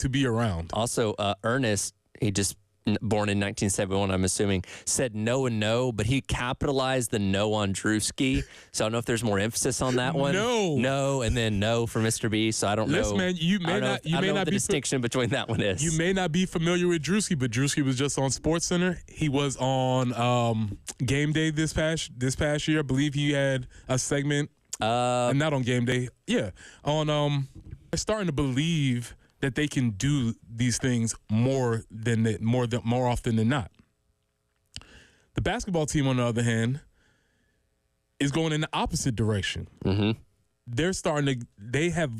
to be around. Also, Ernest, he just born in 1971, I'm assuming, said no and no, but he capitalized the no on Drewski. So I don't know if there's more emphasis on that one. No, and then no for Mr. B. So I don't know. Listen, man, you may not know what the be distinction between that one is. You may not be familiar with Drewski, but Drewski was just on SportsCenter. He was on Game Day this past year. I believe he had a segment, and not on Game Day. Yeah, on they're starting to believe that they can do these things more often than not. The basketball team, on the other hand, is going in the opposite direction. Mm-hmm. They have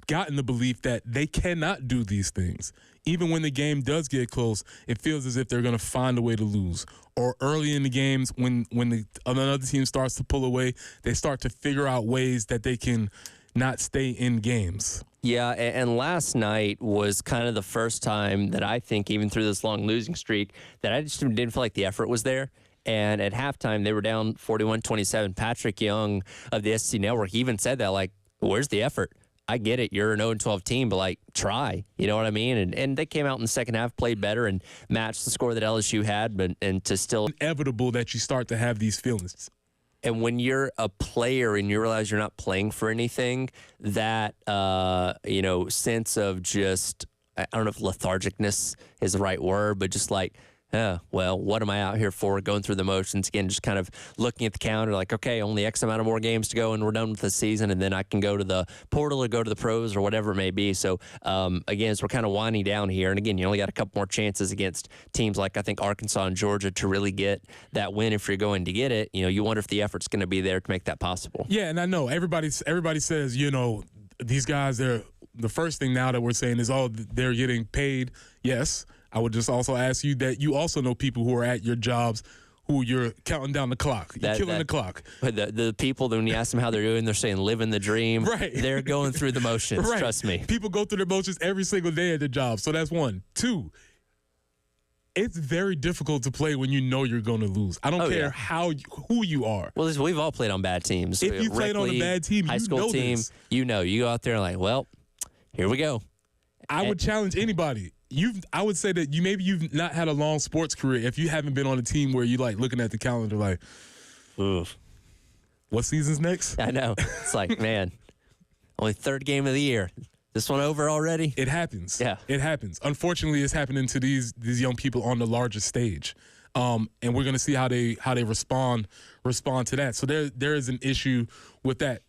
gotten the belief that they cannot do these things. Even when the game does get close, it feels as if they're going to find a way to lose. Or early in the games, when another team starts to pull away, they start to figure out ways that they can not stay in games. Yeah, and last night was kind of the first time that I think, even through this long losing streak, that I just didn't feel like the effort was there. And at halftime, they were down 41-27. Patrick Young of the SC Network even said that, like, where's the effort? I get it. You're an 0-12 team, but, like, try. You know what I mean? And they came out in the second half, played better, and matched the score that LSU had, and to still... Inevitable that you start to have these feelings. And when you're a player and you realize you're not playing for anything, that, sense of just, I don't know if lethargicness is the right word, but just like, well, what am I out here for? Going through the motions again, just kind of looking at the calendar like, okay, only X amount of more games to go and we're done with the season. And then I can go to the portal or go to the pros or whatever it may be. So, again, as we're kind of winding down here, and again, you only got a couple more chances against teams like I think Arkansas and Georgia to really get that win if you're going to get it. You wonder if the effort's going to be there to make that possible. Yeah, and I know everybody says, these guys, the first thing now that we're saying is, they're getting paid. Yes. I would just also ask you that you also know people who are at your jobs who you're counting down the clock. You're killing the clock. The people, when you ask them how they're doing, they're saying living the dream. Right. They're going through the motions, right. Trust me. People go through their motions every single day at their job. So that's one. Two, it's very difficult to play when you know you're going to lose. I don't care who you are. Well, we've all played on bad teams. If you played on a bad team, high school team, this. You go out there and like, well, here we go. I would challenge anybody. I would say that you've not had a long sports career if you haven't been on a team where you like looking at the calendar like, oof, what season's next? I know. It's like, man, only third game of the year. This one over already? It happens. Yeah. It happens. Unfortunately, it's happening to these young people on the largest stage. And we're going to see how they respond to that. So there is an issue with that.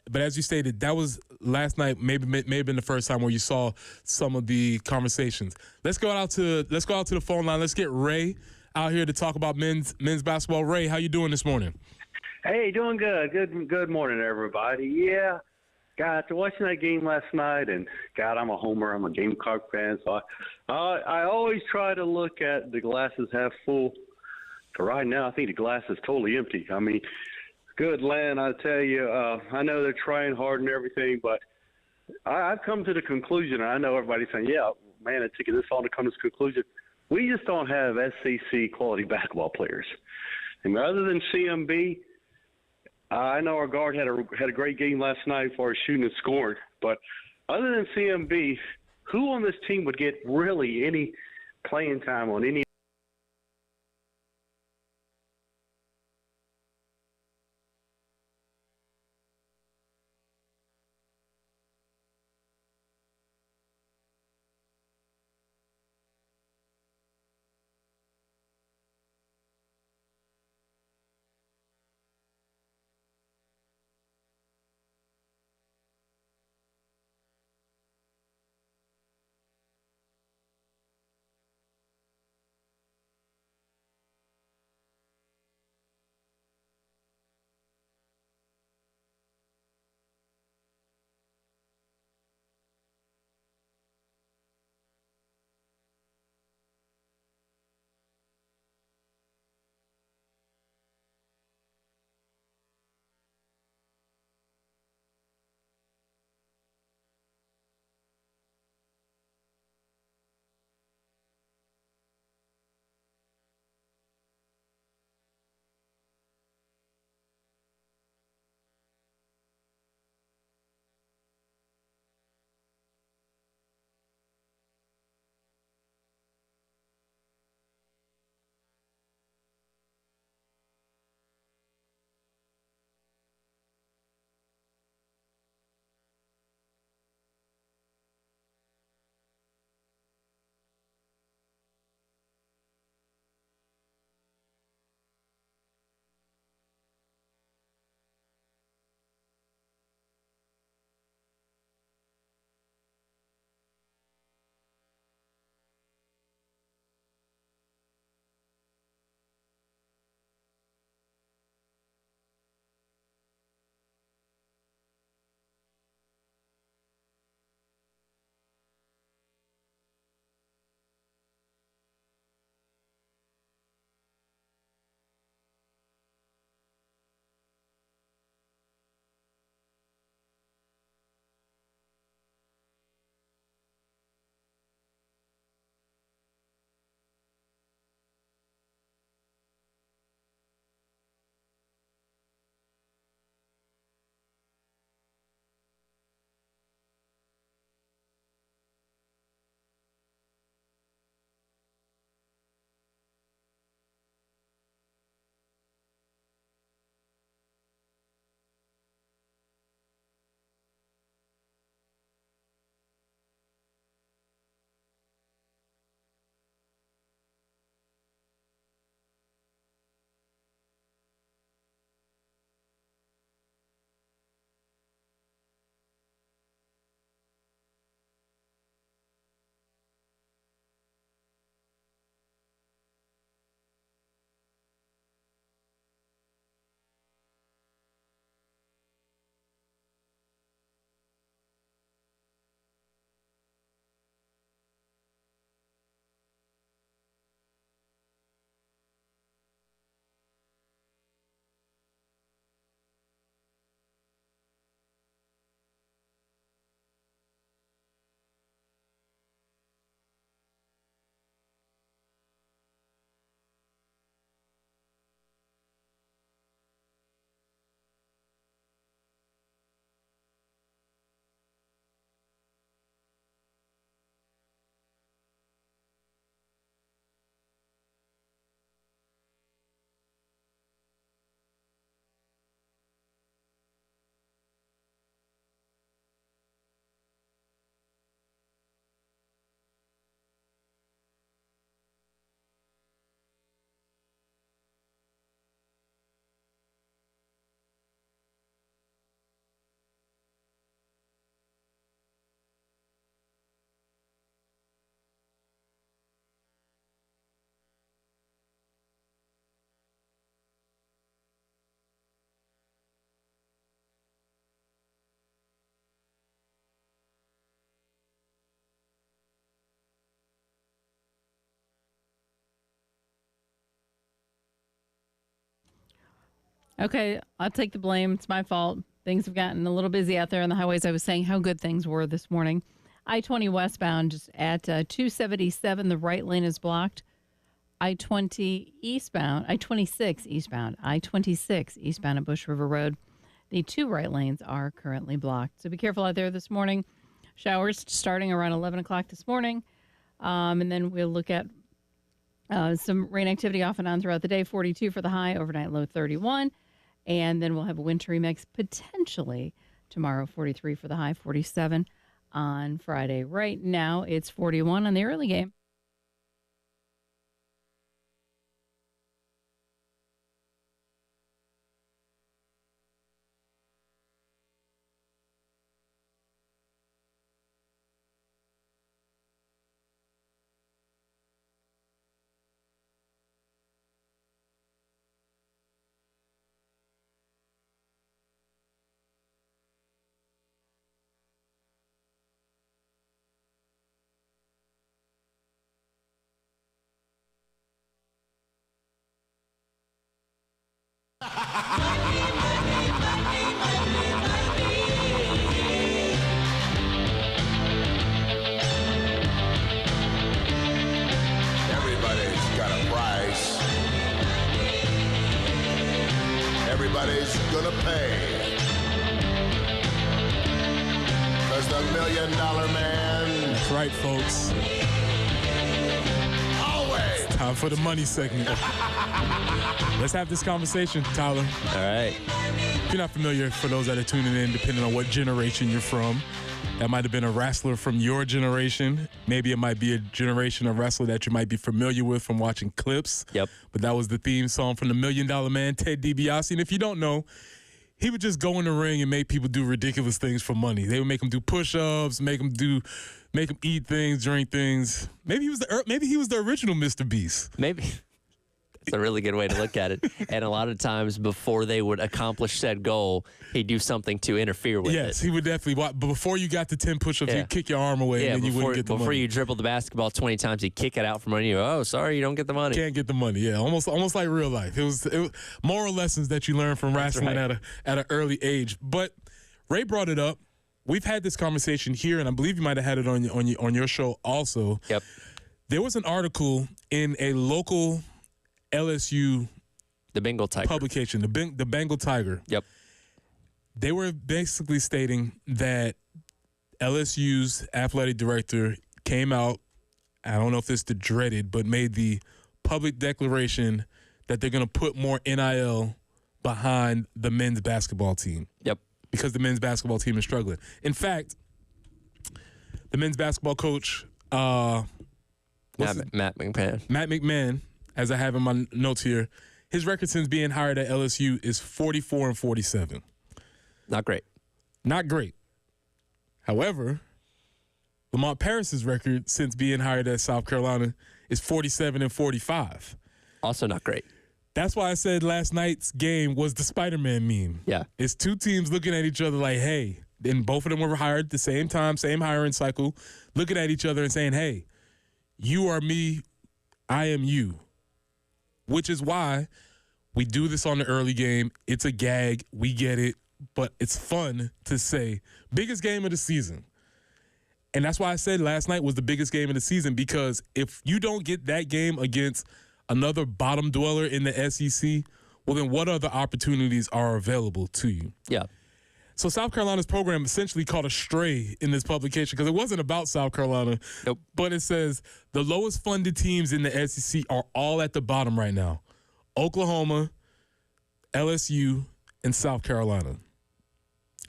But as you stated, that was last night. May have been the first time where you saw some of the conversations. Let's go out to the phone line. Let's get Ray out here to talk about men's basketball. Ray, how you doing this morning? Hey, doing good. Good morning, everybody. Yeah, God, after watching that game last night, and God, I'm a homer. I'm a Gamecock fan, so I always try to look at the glasses half full. But right now, I think the glass is totally empty. I mean. Good land, I tell you. I know they're trying hard and everything, but I've come to the conclusion, and I know everybody's saying, yeah, man, it took this long to come to this conclusion. We just don't have SEC quality basketball players. And other than CMB, I know our guard had a great game last night for his shooting and scoring, but other than CMB, who on this team would get really any playing time on any Okay, I'll take the blame. It's my fault. Things have gotten a little busy out there on the highways. I was saying how good things were this morning. I-20 westbound just at 277, the right lane is blocked. I-26 eastbound at Bush River Road. The two right lanes are currently blocked. So be careful out there this morning. Showers starting around 11 o'clock this morning. And then we'll look at some rain activity off and on throughout the day. 42 for the high, overnight low 31. And then we'll have a wintry mix potentially tomorrow, 43 for the high, 47 on Friday. Right now, it's 41 on the early game. Everybody's gonna pay. 'Cause the $1 million man. That's right, folks. Always. It's time for the money segment. Let's have this conversation, Tyler. All right. If you're not familiar, for those that are tuning in, depending on what generation you're from, that might have been a wrestler from your generation. Maybe it might be a generation of wrestler that you might be familiar with from watching clips. Yep. But that was the theme song from the $1 Million Man, Ted DiBiase. And if you don't know, he would just go in the ring and make people do ridiculous things for money. They would make them do push-ups, make them eat things, drink things. Maybe he was the original Mr. Beast. Maybe. That's a really good way to look at it. And a lot of times before they would accomplish said goal, he'd do something to interfere with it. Yes, he would definitely. Before you got to 10 push-ups, he'd kick your arm away and then you wouldn't get the money. Before you dribble the basketball 20 times, he'd kick it out from under you. Oh, sorry, you don't get the money. Can't get the money. Yeah, almost like real life. It was moral lessons that you learn from wrestling at an early age. But Ray brought it up. We've had this conversation here, and I believe you might have had it on your show also. Yep. There was an article in a local LSU the Bengal Tiger publication, the Bengal Tiger. Yep. They were basically stating that LSU's athletic director came out, I don't know if it's the dreaded, but made the public declaration that they're going to put more NIL behind the men's basketball team. Yep. Because the men's basketball team is struggling. In fact, the men's basketball coach, Matt McMahon. Matt McMahon, as I have in my notes here, his record since being hired at LSU is 44-47. Not great. Not great. However, Lamont Paris's record since being hired at South Carolina is 47-45. Also not great. That's why I said last night's game was the Spider-Man meme. Yeah. It's two teams looking at each other like, hey, and both of them were hired at the same time, same hiring cycle, looking at each other and saying, hey, you are me, I am you. Which is why we do this on the early game. It's a gag. We get it. But it's fun to say, biggest game of the season. And that's why I said last night was the biggest game of the season, because if you don't get that game against another bottom dweller in the SEC, well, then what other opportunities are available to you? Yeah. So South Carolina's program essentially caught a stray in this publication because it wasn't about South Carolina. Nope. But it says the lowest funded teams in the SEC are all at the bottom right now. Oklahoma, LSU, and South Carolina.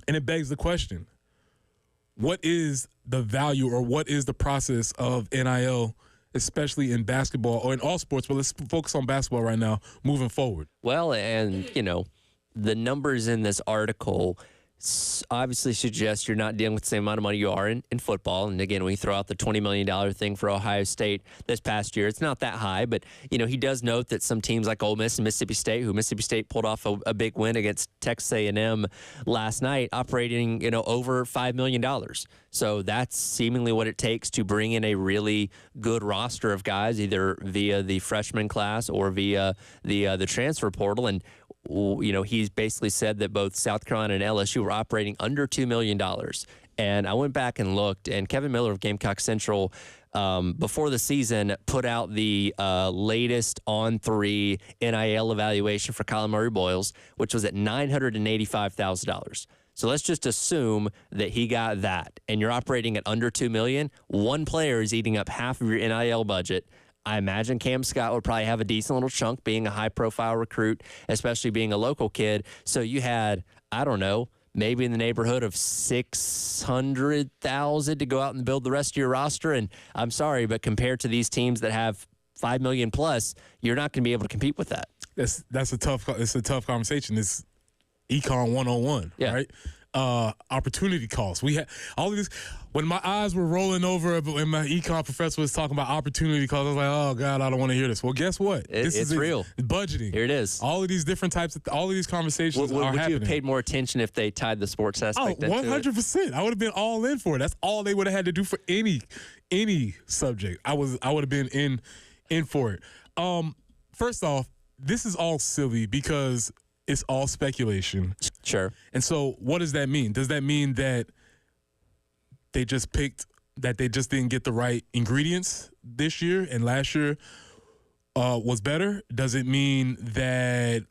And it begs the question, what is the value or what is the process of NIL, especially in basketball or in all sports, but let's focus on basketball right now, moving forward? Well, and, the numbers in this article obviously suggest you're not dealing with the same amount of money you are in football. And again, we throw out the $20 million thing for Ohio State this past year. It's not that high, but, he does note that some teams like Ole Miss and Mississippi State pulled off a big win against Texas A&M last night, operating, over $5 million. So that's seemingly what it takes to bring in a really good roster of guys, either via the freshman class or via the transfer portal. And he's basically said that both South Carolina and LSU were operating under $2 million. And I went back and looked, and Kevin Miller of Gamecock Central, before the season, put out the latest on-3 NIL evaluation for Colin Murray Boyles, which was at $985,000. So let's just assume that he got that, and you're operating at under $2 million. One player is eating up half of your NIL budget. I imagine Cam Scott would probably have a decent little chunk, being a high-profile recruit, especially being a local kid. So you had, I don't know, maybe in the neighborhood of $600,000 to go out and build the rest of your roster. And I'm sorry, but compared to these teams that have $5 million plus, you're not going to be able to compete with that. It's a tough conversation. It's Econ 101, right? Opportunity costs. We had all of this. When my eyes were rolling over and my econ professor was talking about opportunity costs, I was like, oh, God, I don't want to hear this. Well, guess what? It's real. Budgeting. Here it is. All of these different types all of these conversations are happening. Would you have paid more attention if they tied the sports aspect into it? 100%. I would have been all in for it. That's all they would have had to do for any subject. I would have been in for it. First off, this is all silly because it's all speculation. Sure. And so what does that mean? Does that mean that they just didn't get the right ingredients this year and last year was better? Does it mean that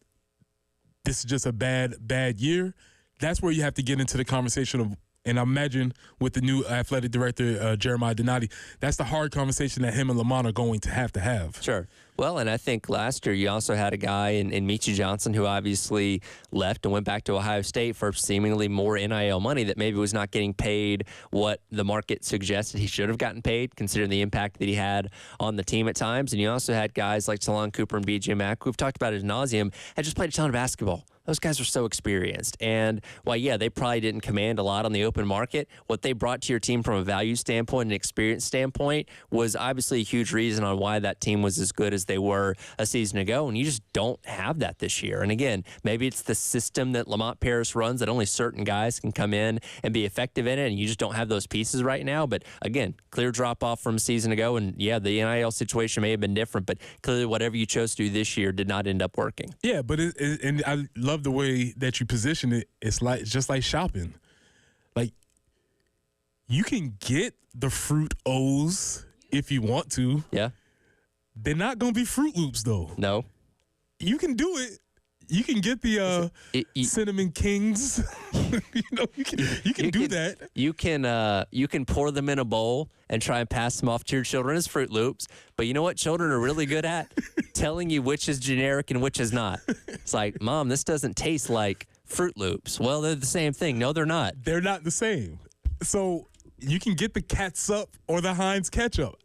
this is just a bad year? That's where you have to get into the conversation of, and I imagine with the new athletic director, Jeremiah Donati, that's the hard conversation that him and Lamont are going to have. Sure. Well, and I think last year you also had a guy in Michie Johnson who obviously left and went back to Ohio State for seemingly more NIL money that maybe was not getting paid what the market suggested he should have gotten paid, considering the impact that he had on the team at times. And you also had guys like Talon Cooper and BJ Mack, who we've talked about ad nauseum, had just played a ton of basketball. Those guys are so experienced. And while, yeah, they probably didn't command a lot on the open market, what they brought to your team from a value standpoint and experience standpoint was obviously a huge reason on why that team was as good as they were a season ago. And you just don't have that this year. And again, maybe it's the system that Lamont Paris runs that only certain guys can come in and be effective in it, and you just don't have those pieces right now. But again, clear drop-off from a season ago. And yeah, the NIL situation may have been different, but clearly whatever you chose to do this year did not end up working. Yeah, but and I love the way that you position it. It's just like shopping. Like, you can get the Fruit O's if you want to. Yeah. They're not going to be Fruit Loops, though. No. You can do it. You can get the Cinnamon Kings. you can do that. You can pour them in a bowl and try and pass them off to your children as Fruit Loops. But you know what children are really good at? Telling you which is generic and which is not. It's like, Mom, this doesn't taste like Fruit Loops. Well, they're the same thing. No, they're not. They're not the same. So you can get the Catsup or the Heinz ketchup.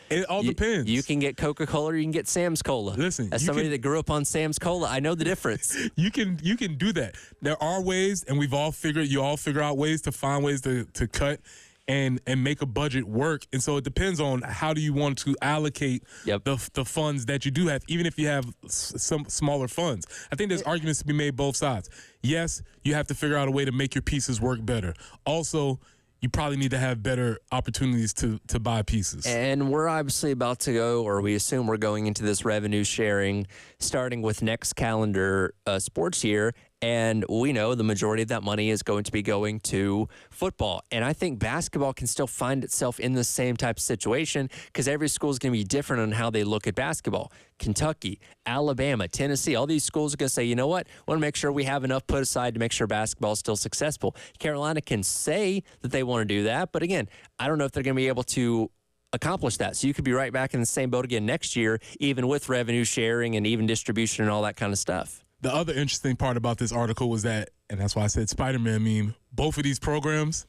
It all depends. You can get Coca-Cola or you can get Sam's Cola. Listen, as somebody that grew up on Sam's Cola, I know the difference. You can do that. There are ways, and you all figure out ways to find ways to cut and make a budget work. And so it depends on how do you want to allocate the funds that you do have, even if you have some smaller funds. I think there's arguments to be made both sides. Yes, you have to figure out a way to make your pieces work better. Also, you probably need to have better opportunities to buy pieces. And we're obviously about to go, or we assume we're going into this revenue sharing starting with next calendar sports year. And we know the majority of that money is going to be going to football. And I think basketball can still find itself in the same type of situation because every school is going to be different on how they look at basketball. Kentucky, Alabama, Tennessee, all these schools are going to say, you know what, we want to make sure we have enough put aside to make sure basketball is still successful. Carolina can say that they want to do that. But again, I don't know if they're going to be able to accomplish that. So you could be right back in the same boat again next year, even with revenue sharing and even distribution and all that kind of stuff. The other interesting part about this article was that, and that's why I said Spider-Man meme, both of these programs,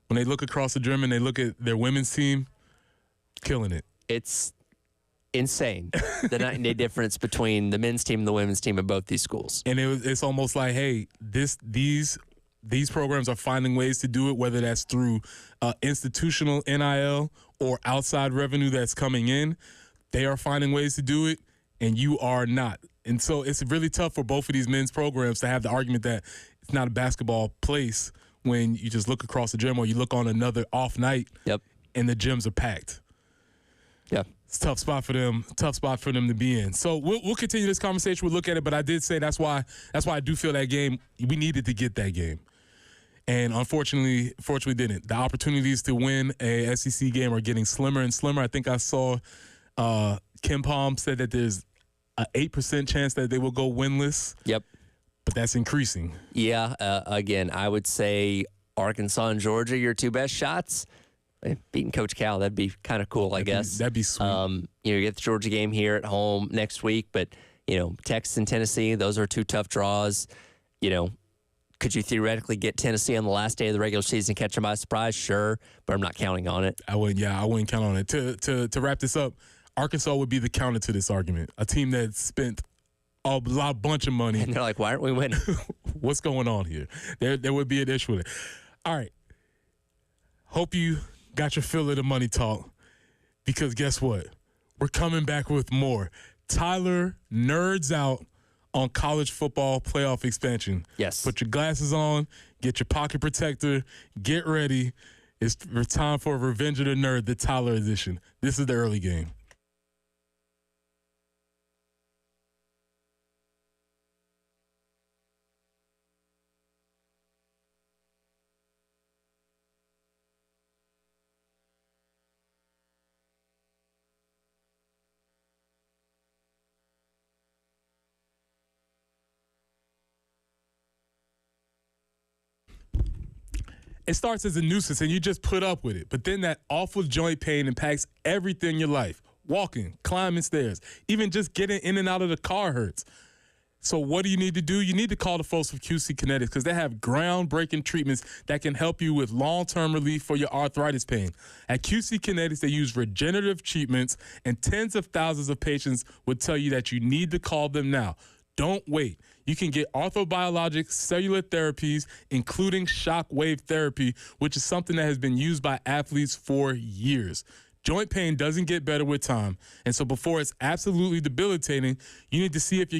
when they look across the gym and they look at their women's team, killing it. It's insane, the night and day difference between the men's team and the women's team at both these schools. And it's almost like, hey, these programs are finding ways to do it, whether that's through institutional NIL or outside revenue that's coming in. They are finding ways to do it, and you are not. And so it's really tough for both of these men's programs to have the argument that it's not a basketball place when you just look across the gym or you look on another off night and the gyms are packed. Yeah. It's a tough spot for them. Tough spot for them to be in. So we'll continue this conversation. We'll look at it. But I did say that's why I do feel that game, we needed to get that game. And unfortunately didn't. The opportunities to win a SEC game are getting slimmer and slimmer. I think I saw Kim Palm said that there's an 8% chance that they will go winless. Yep. But that's increasing. Yeah. Again, I would say Arkansas and Georgia, your two best shots. Beating Coach Cal, that'd be kind of cool, I guess. That'd be sweet. You get the Georgia game here at home next week, but, Texas and Tennessee, those are two tough draws. Could you theoretically get Tennessee on the last day of the regular season, catch them by surprise? Sure, but I'm not counting on it. I wouldn't count on it. To wrap this up, Arkansas would be the counter to this argument. A team that spent a bunch of money. And they're like, why aren't we winning? What's going on here? There would be an issue with it. All right. Hope you got your fill of the money talk, because guess what? We're coming back with more. Tyler nerds out on college football playoff expansion. Yes. Put your glasses on, get your pocket protector, get ready. It's time for Revenge of the Nerd, the Tyler edition. This is the early game. It starts as a nuisance and you just put up with it. But then that awful joint pain impacts everything in your life. Walking, climbing stairs, even just getting in and out of the car hurts. So what do you need to do? You need to call the folks from QC Kinetics, because they have groundbreaking treatments that can help you with long-term relief for your arthritis pain. At QC Kinetics, they use regenerative treatments, and tens of thousands of patients would tell you that you need to call them now. Don't wait. You can get orthobiologic cellular therapies, including shock wave therapy, which is something that has been used by athletes for years. Joint pain doesn't get better with time, and so before it's absolutely debilitating, you need to see if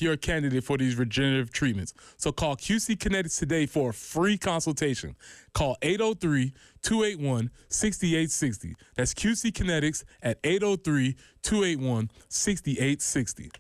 you're a candidate for these regenerative treatments. So call QC Kinetics today for a free consultation. Call 803-281-6860. That's QC Kinetics at 803-281-6860.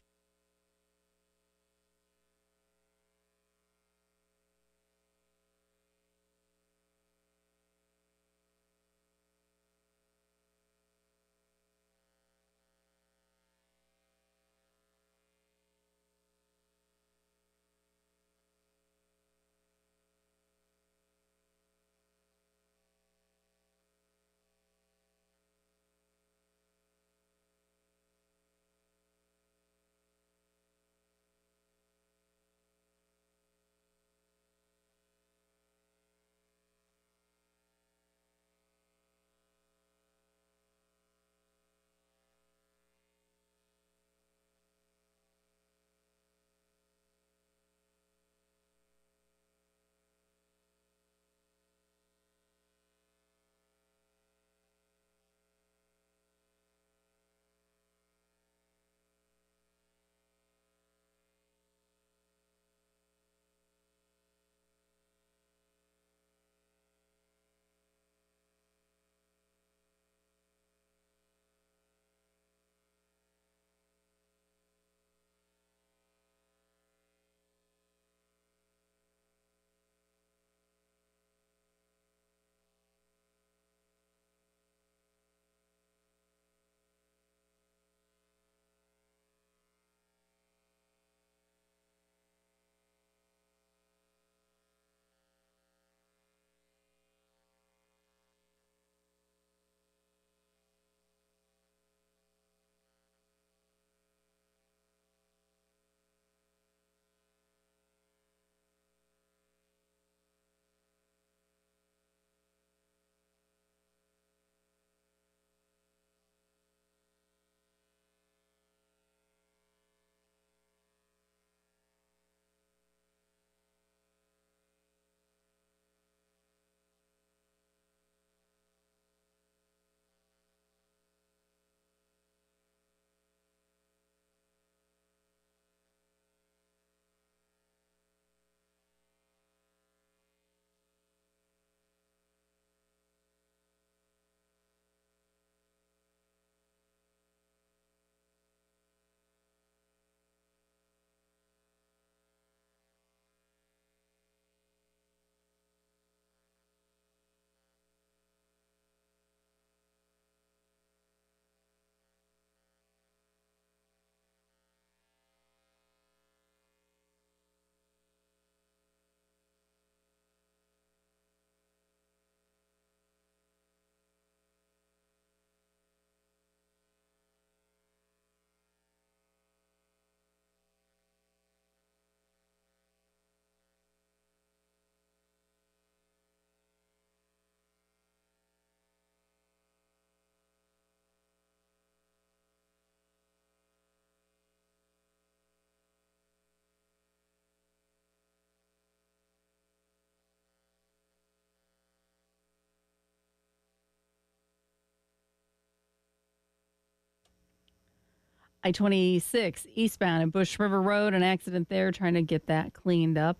I-26 eastbound at Bush River Road, an accident there, trying to get that cleaned up.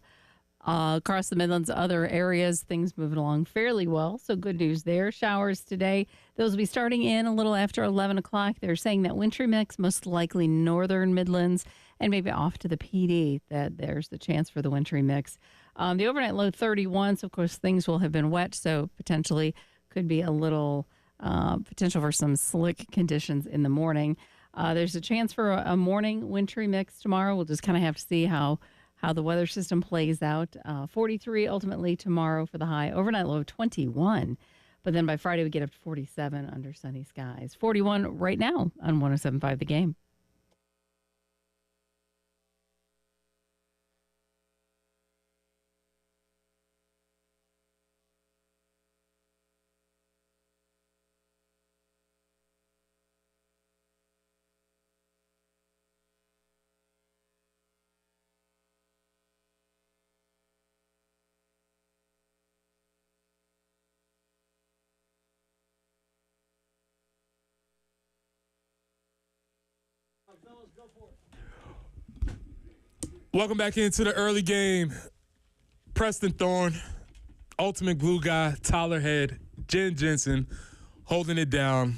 Across the Midlands, other areas, things moving along fairly well. So good news there. Showers today. Those will be starting in a little after 11 o'clock. They're saying that wintry mix, most likely northern Midlands, and maybe off to the PD, that there's the chance for the wintry mix. The overnight low 31, so of course things will have been wet, so potentially could be a little potential for some slick conditions in the morning. There's a chance for a morning wintry mix tomorrow. We'll just kind of have to see how the weather system plays out. 43 ultimately tomorrow for the high. Overnight low of 21. But then by Friday, we get up to 47 under sunny skies. 41 right now on 107.5 The Game. Welcome back into the early game. Preston Thorne, Ultimate Glue Guy, Tyler Head, Jen Jensen holding it down.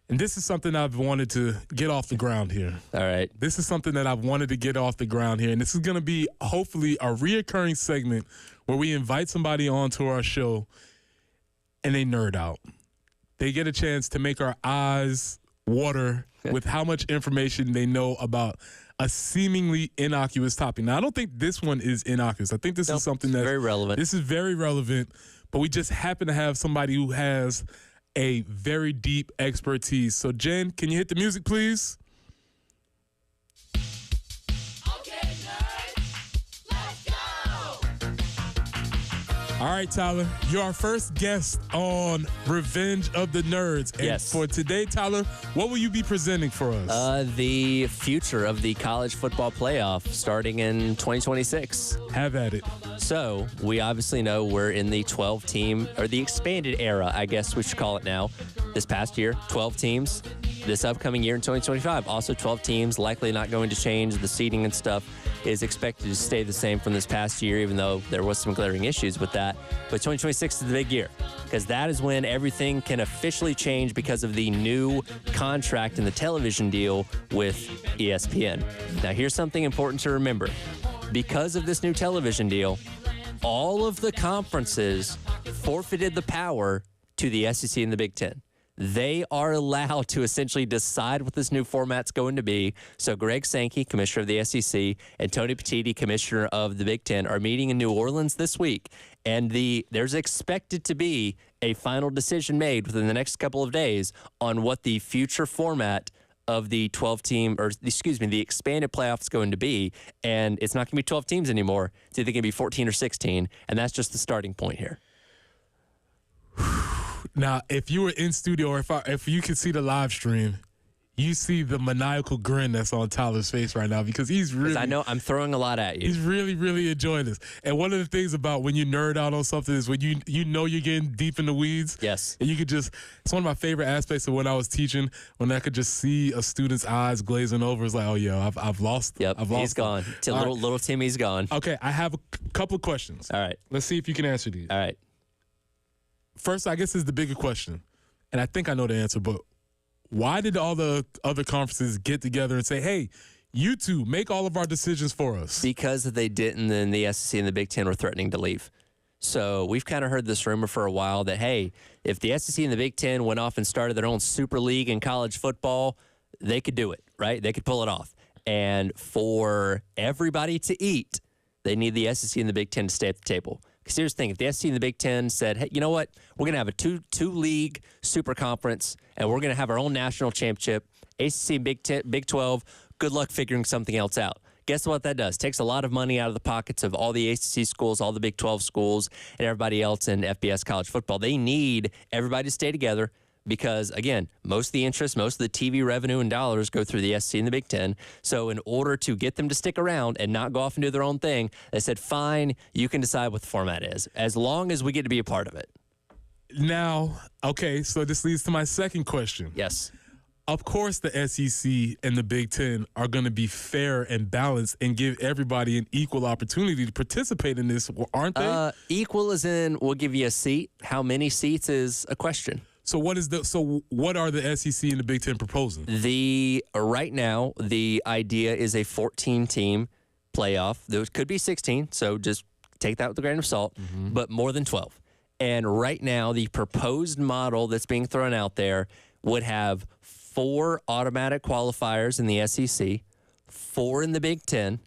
And this is something I've wanted to get off the ground here. All right. This is something that I've wanted to get off the ground here. And this is going to be hopefully a reoccurring segment where we invite somebody onto our show and they nerd out. They get a chance to make our eyes water with how much information they know about a seemingly innocuous topic. Now, I don't think this one is innocuous. I think this is something that's very relevant. This is very relevant, but we just happen to have somebody who has a very deep expertise. So, Jen, can you hit the music, please? Okay, nerds, let's go! All right, Tyler, you're our first guest on Revenge of the Nerds. And yes. For today, Tyler, what will you be presenting for us? The future of the college football playoff starting in 2026. Have at it. So we obviously know we're in the 12-team, or the expanded era, I guess we should call it now. This past year, 12 teams. This upcoming year in 2025, also 12 teams, likely not going to change. The seeding and stuff is expected to stay the same from this past year, even though there was some glaring issues with that. But 2026 is the big year, because that is when everything can officially change because of the new contract and the television deal with ESPN. Now, here's something important to remember. Because of this new television deal, all of the conferences forfeited the power to the SEC and the Big Ten. They are allowed to essentially decide what this new format's going to be. So Greg Sankey, commissioner of the SEC, and Tony Petitti, commissioner of the Big Ten, are meeting in New Orleans this week. And there's expected to be a final decision made within the next couple of days on what the future format of the 12-team, or excuse me, the expanded playoffs is going to be. And it's not going to be 12 teams anymore. It's either going to be 14 or 16. And that's just the starting point here. Now, if you were in studio, or if you could see the live stream, you see the maniacal grin that's on Tyler's face right now, because he's really. I know I'm throwing a lot at you. He's really, really enjoying this. And one of the things about when you nerd out on something is when you know you're getting deep in the weeds. Yes. And you could just. It's one of my favorite aspects of when I was teaching, when I could just see a student's eyes glazing over. It's like, oh yeah, I've lost. Yep. I've lost. He's gone. Little Timmy's gone. Okay, I have a couple of questions. All right. Let's see if you can answer these. All right. First, I guess is the bigger question, and I think I know the answer, but why did all the other conferences get together and say, hey, you two, make all of our decisions for us? Because if they didn't, then the SEC and the Big Ten were threatening to leave. So we've kind of heard this rumor for a while that, hey, if the SEC and the Big Ten went off and started their own super league in college football, they could do it, right? They could pull it off. And for everybody to eat, they need the SEC and the Big Ten to stay at the table. Because here's the thing, if the SEC and the Big Ten said, hey, you know what, we're going to have a two-league super conference, and we're going to have our own national championship, ACC, Big 12, good luck figuring something else out. Guess what that does? Takes a lot of money out of the pockets of all the ACC schools, all the Big 12 schools, and everybody else in FBS college football. They need everybody to stay together because, again, most of the interest, most of the TV revenue and dollars go through the SEC and the Big Ten. So in order to get them to stick around and not go off and do their own thing, they said, fine, you can decide what the format is, as long as we get to be a part of it. Now, okay, so this leads to my second question. Yes. Of course, the SEC and the Big Ten are going to be fair and balanced and give everybody an equal opportunity to participate in this, aren't they? Equal as in we'll give you a seat. How many seats is a question. So what are the SEC and the Big Ten proposing? Right now, the idea is a 14-team playoff. There could be 16, so just take that with a grain of salt, but more than 12. And right now, the proposed model that's being thrown out there would have 4 automatic qualifiers in the SEC, 4 in the Big Ten,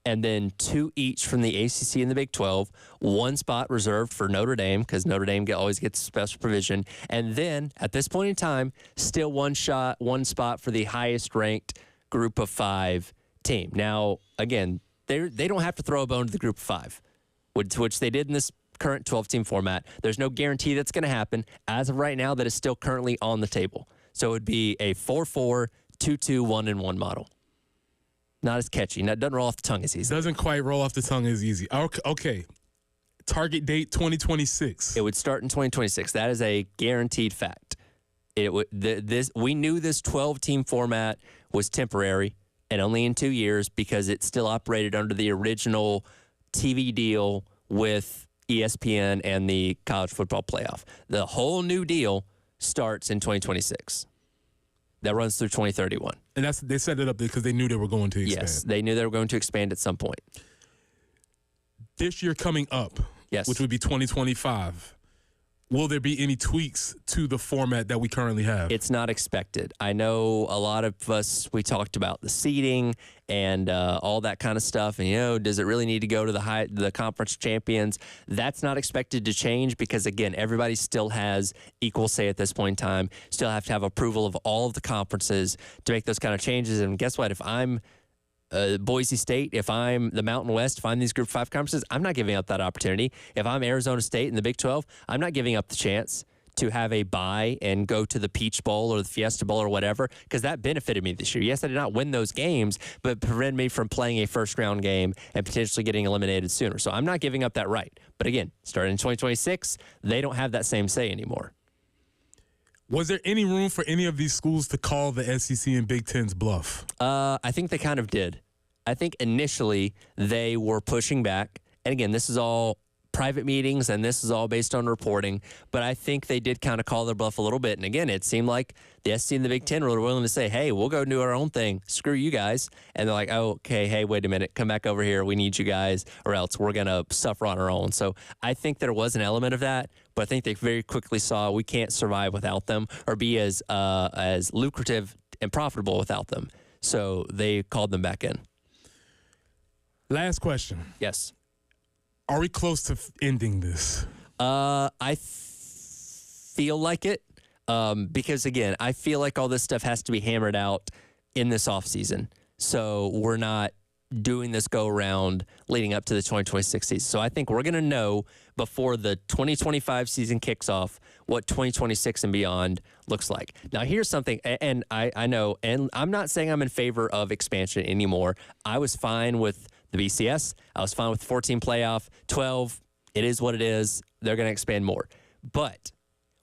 and then 2 each from the ACC and the Big 12, 1 spot reserved for Notre Dame because Notre Dame always gets special provision. And then at this point in time, still 1 spot for the highest ranked group of 5 team. Now, again, they don't have to throw a bone to the group of 5, which they did in this current 12-team format. There's no guarantee that's going to happen. As of right now, that is still currently on the table. So it would be a 4-4, 2-2, 1-1 model. Not as catchy. That doesn't roll off the tongue as easy. Doesn't quite roll off the tongue as easy. Okay. Target date 2026. It would start in 2026. That is a guaranteed fact. We knew this 12-team format was temporary and only in 2 years because it still operated under the original TV deal with ESPN and the college football playoff. The whole new deal starts in 2026. That runs through 2031. And they set it up because they knew they were going to expand. Yes, they knew they were going to expand at some point. This year coming up, yes, which would be 2025, will there be any tweaks to the format that we currently have? It's not expected. I know a lot of us, we talked about the seeding and all that kind of stuff. And, does it really need to go to the conference champions? That's not expected to change because, again, everybody still has equal say at this point in time. Still have to have approval of all of the conferences to make those kind of changes. And guess what? If I'm Boise State, if I'm the Mountain West, if I'm these Group 5 conferences, I'm not giving up that opportunity. If I'm Arizona State in the Big 12, I'm not giving up the chance to have a bye and go to the Peach Bowl or the Fiesta Bowl or whatever, because that benefited me this year. Yes, I did not win those games, but it prevented me from playing a first-round game and potentially getting eliminated sooner. So I'm not giving up that right. But again, starting in 2026, they don't have that same say anymore. Was there any room for any of these schools to call the SEC and Big Ten's bluff? I think they kind of did. I think initially they were pushing back. And again, this is all private meetings and this is all based on reporting. But I think they did kind of call their bluff a little bit. And again, it seemed like the SEC and the Big Ten were willing to say, hey, we'll go do our own thing. Screw you guys. And they're like, oh, okay, hey, wait a minute. Come back over here. We need you guys or else we're going to suffer on our own. So I think there was an element of that. But I think they very quickly saw we can't survive without them or be as lucrative and profitable without them. So they called them back in. Last question. Yes. Are we close to ending this? I feel like it because, again, I feel like all this stuff has to be hammered out in this offseason. So we're not doing this go-around leading up to the 2026 season. So I think we're going to know before the 2025 season kicks off what 2026 and beyond looks like. Now, here's something, and I know, and I'm not saying I'm in favor of expansion anymore. I was fine with the BCS. I was fine with 14 playoff, 12. It is what it is. They're going to expand more. But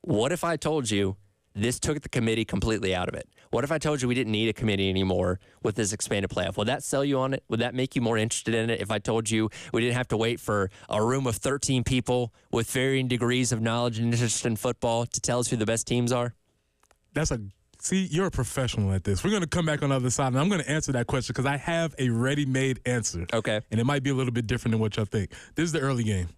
what if I told you this took the committee completely out of it? What if I told you we didn't need a committee anymore with this expanded playoff? Would that sell you on it? Would that make you more interested in it if I told you we didn't have to wait for a room of 13 people with varying degrees of knowledge and interest in football to tell us who the best teams are? See, you're a professional at this. We're going to come back on the other side, and I'm going to answer that question because I have a ready-made answer. Okay. And it might be a little bit different than what y'all think. This is the early game.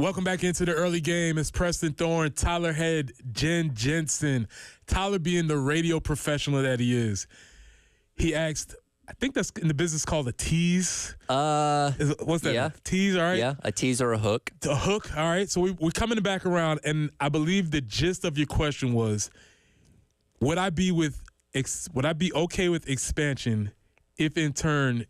Welcome back into the early game. It's Preston Thorne, Tyler Head, Jen Jensen. Tyler, being the radio professional that he is, he asked, I think that's in the business called a tease. What's that? Yeah. Tease, all right? Yeah, a tease or a hook. A hook, all right. So we're coming back around, and I believe the gist of your question was, would I be okay with expansion if in turn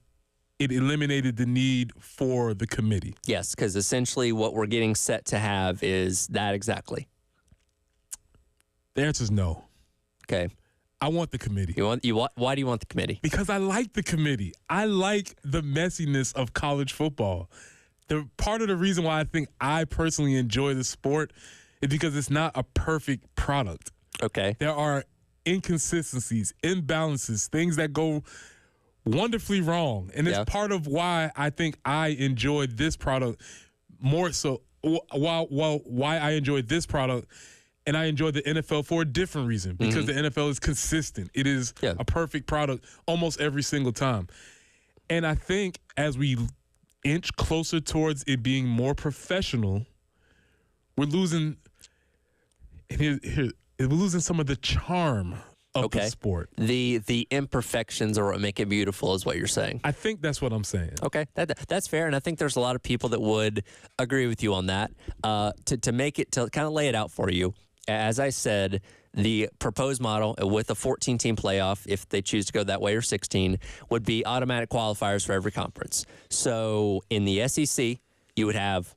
it eliminated the need for the committee? Yes, because essentially what we're getting set to have is that exactly. The answer is no. Okay. I want the committee. Why do you want the committee? Because I like the committee. I like the messiness of college football. The part of the reason why I think I personally enjoy the sport is because it's not a perfect product. Okay. There are inconsistencies, imbalances, things that go wonderfully wrong. And it's part of why I think I enjoy this product more so. Why I enjoy this product, and I enjoy the NFL for a different reason, because the NFL is consistent. It is a perfect product almost every single time. And I think as we inch closer towards it being more professional, we're losing we're losing some of the charm of the sport. The imperfections are what make it beautiful is what you're saying. I think that's what I'm saying. Okay, that's fair, and I think there's a lot of people that would agree with you on that. To kind of lay it out for you, as I said, the proposed model with a 14-team playoff, if they choose to go that way, or 16, would be automatic qualifiers for every conference. So in the SEC, you would have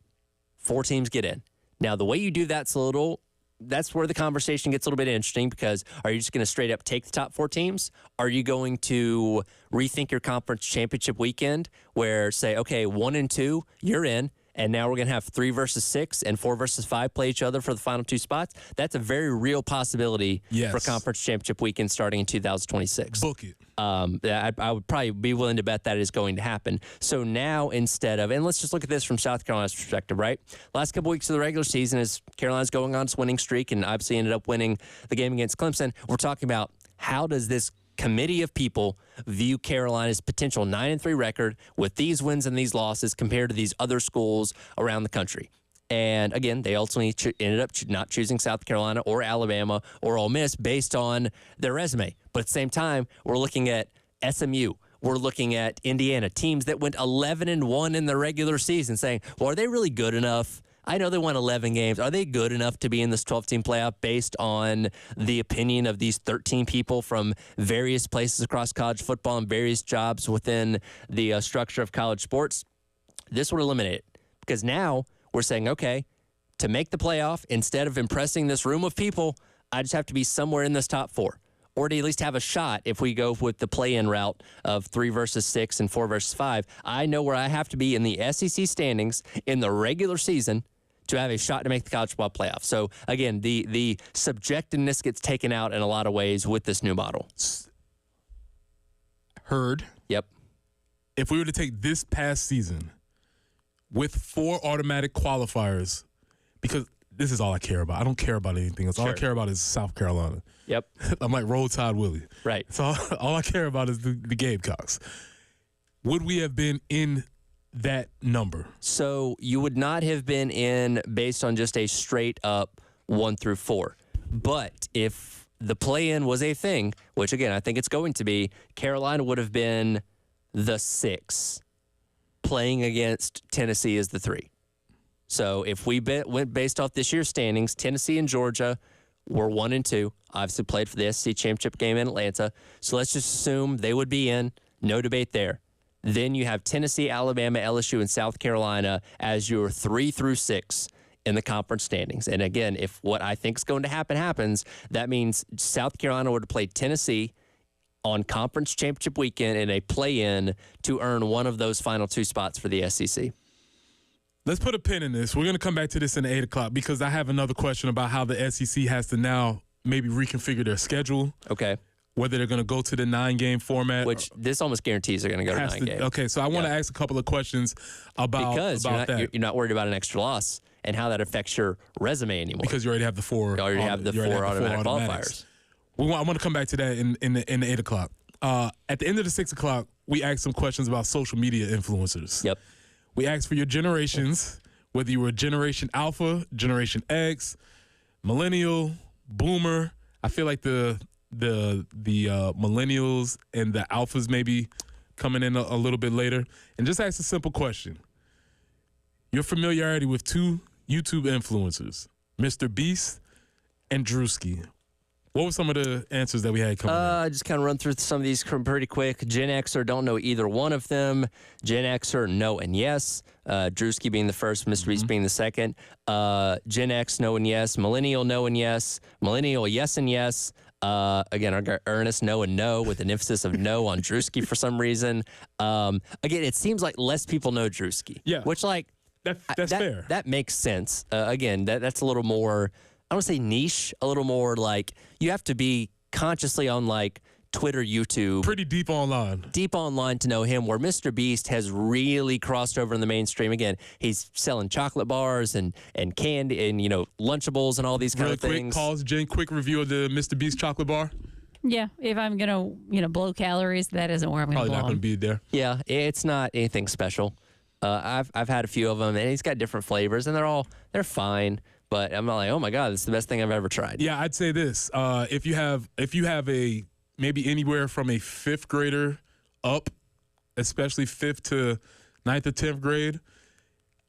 4 teams get in. Now, the way you do that's where the conversation gets a little bit interesting, because are you just going to straight up take the top 4 teams? Are you going to rethink your conference championship weekend where say, okay, 1 and 2, you're in, and now we're going to have 3 versus 6 and 4 versus 5 play each other for the final 2 spots? That's a very real possibility for conference championship weekend starting in 2026. Book it. I would probably be willing to bet that is going to happen. So now instead of, and let's just look at this from South Carolina's perspective, right? Last couple weeks of the regular season, as Carolina's going on its winning streak and obviously ended up winning the game against Clemson, we're talking about how does this committee of people view Carolina's potential 9-3 record with these wins and these losses compared to these other schools around the country. And again, they ultimately ended up not choosing South Carolina or Alabama or Ole Miss based on their resume. But at the same time, we're looking at SMU. We're looking at Indiana, teams that went 11-1 in the regular season, saying, well, are they really good enough? I know they won 11 games. Are they good enough to be in this 12-team playoff based on the opinion of these 13 people from various places across college football and various jobs within the structure of college sports? This would eliminate it, because now we're saying, okay, to make the playoff, instead of impressing this room of people, I just have to be somewhere in this top 4. Or to at least have a shot if we go with the play-in route of 3 versus 6 and 4 versus 5. I know where I have to be in the SEC standings in the regular season to have a shot to make the college football playoff. So, again, the subjectiveness gets taken out in a lot of ways with this new model. Heard. Yep. If we were to take this past season with 4 automatic qualifiers, because this is all I care about. I don't care about anything else. All I care about is South Carolina. Yep. I'm like Roll Tide Willie. Right. So all I care about is the Gamecocks. Would we have been in that number? So you would not have been in based on just a straight up 1 through 4. But if the play-in was a thing, which again I think it's going to be, Carolina would have been the 6, playing against Tennessee as the 3. So if we went based off this year's standings, Tennessee and Georgia were 1 and 2. Obviously played for the SEC championship game in Atlanta. So let's just assume they would be in. No debate there. Then you have Tennessee, Alabama, LSU, and South Carolina as your 3 through 6 in the conference standings. And again, if what I think is going to happen happens, that means South Carolina would play Tennessee on conference championship weekend in a play-in to earn one of those final 2 spots for the SEC. Let's put a pin in this. We're going to come back to this in 8 o'clock, because I have another question about how the SEC has to now maybe reconfigure their schedule. Okay. Whether they're going to go to the 9-game format. Which this almost guarantees they're going to go to 9 games. Okay, so I want to ask a couple of questions about that. You're not worried about an extra loss and how that affects your resume anymore. Because you already have the 4. You already have the 4 automatic qualifiers. I want to come back to that in the 8 o'clock. At the end of the 6 o'clock, we asked some questions about social media influencers. Yep. We asked for your generations. whether you were Generation Alpha, Generation X, Millennial, Boomer. I feel like the Millennials and the Alphas maybe coming in a little bit later. And just ask a simple question. Your familiarity with two YouTube influencers, Mr. Beast and Drewski. What were some of the answers that we had coming in? Just kind of run through some of these pretty quick. Gen Xer, don't know either one of them. Gen Xer, no and yes. Drewski being the first, Mr. Beast being the second. Gen X, no and yes. Millennial, no and yes. Millennial, yes and yes. Again, our guy Ernest, no and no, with an emphasis of no on Drewski for some reason. Again, it seems like less people know Drewski. Yeah. Which, like, That's fair. That makes sense. Again, that's a little more, I don't want to say niche, a little more like you have to be consciously on like Twitter, YouTube. Pretty deep online. Deep online to know him, where Mr. Beast has really crossed over in the mainstream. Again, he's selling chocolate bars and candy and, Lunchables and all these kind of things. Pause, Jen, quick review of the Mr. Beast chocolate bar. Yeah, if I'm gonna blow calories, that isn't where I'm gonna Probably blow not going to them. be there. Yeah, it's not anything special. I've had a few of them, and he's got different flavors, and they're fine. But I'm not like, oh my god, this is the best thing I've ever tried. Yeah, I'd say this: if you have a maybe anywhere from a fifth grader up, especially fifth to ninth or 10th grade,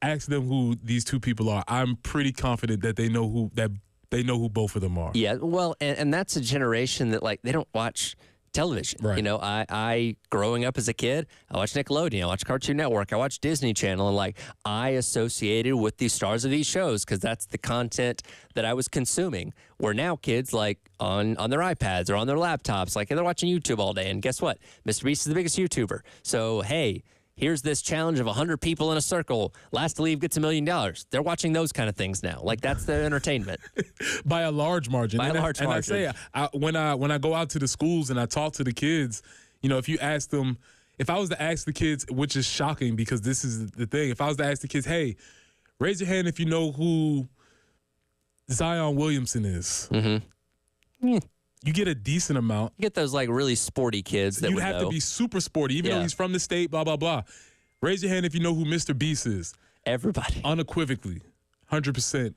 ask them who these two people are. I'm pretty confident that they know who both of them are. Yeah, well, and that's a generation that like they don't watch television. Right. I growing up as a kid, I watched Nickelodeon, I watched Cartoon Network, I watched Disney Channel, and like I associated with the stars of these shows because that's the content that I was consuming. Where now kids like on their iPads or on their laptops, like they're watching YouTube all day. And guess what? Mr. Beast is the biggest YouTuber. So hey, here's this challenge of 100 people in a circle. Last to leave gets $1 million. They're watching those kind of things now. Like that's their entertainment. By a large margin. By a large margin. And I say, when I go out to the schools and I talk to the kids, if you ask them, if I was to ask the kids, which is shocking because this is the thing, if I was to ask the kids, hey, raise your hand if you know who Zion Williamson is. Mm-hmm. You get a decent amount. You get those like really sporty kids that you would have know. to be super sporty, even though he's from the state, blah, blah, blah. Raise your hand if you know who Mr. Beast is. Everybody. Unequivocally, 100%.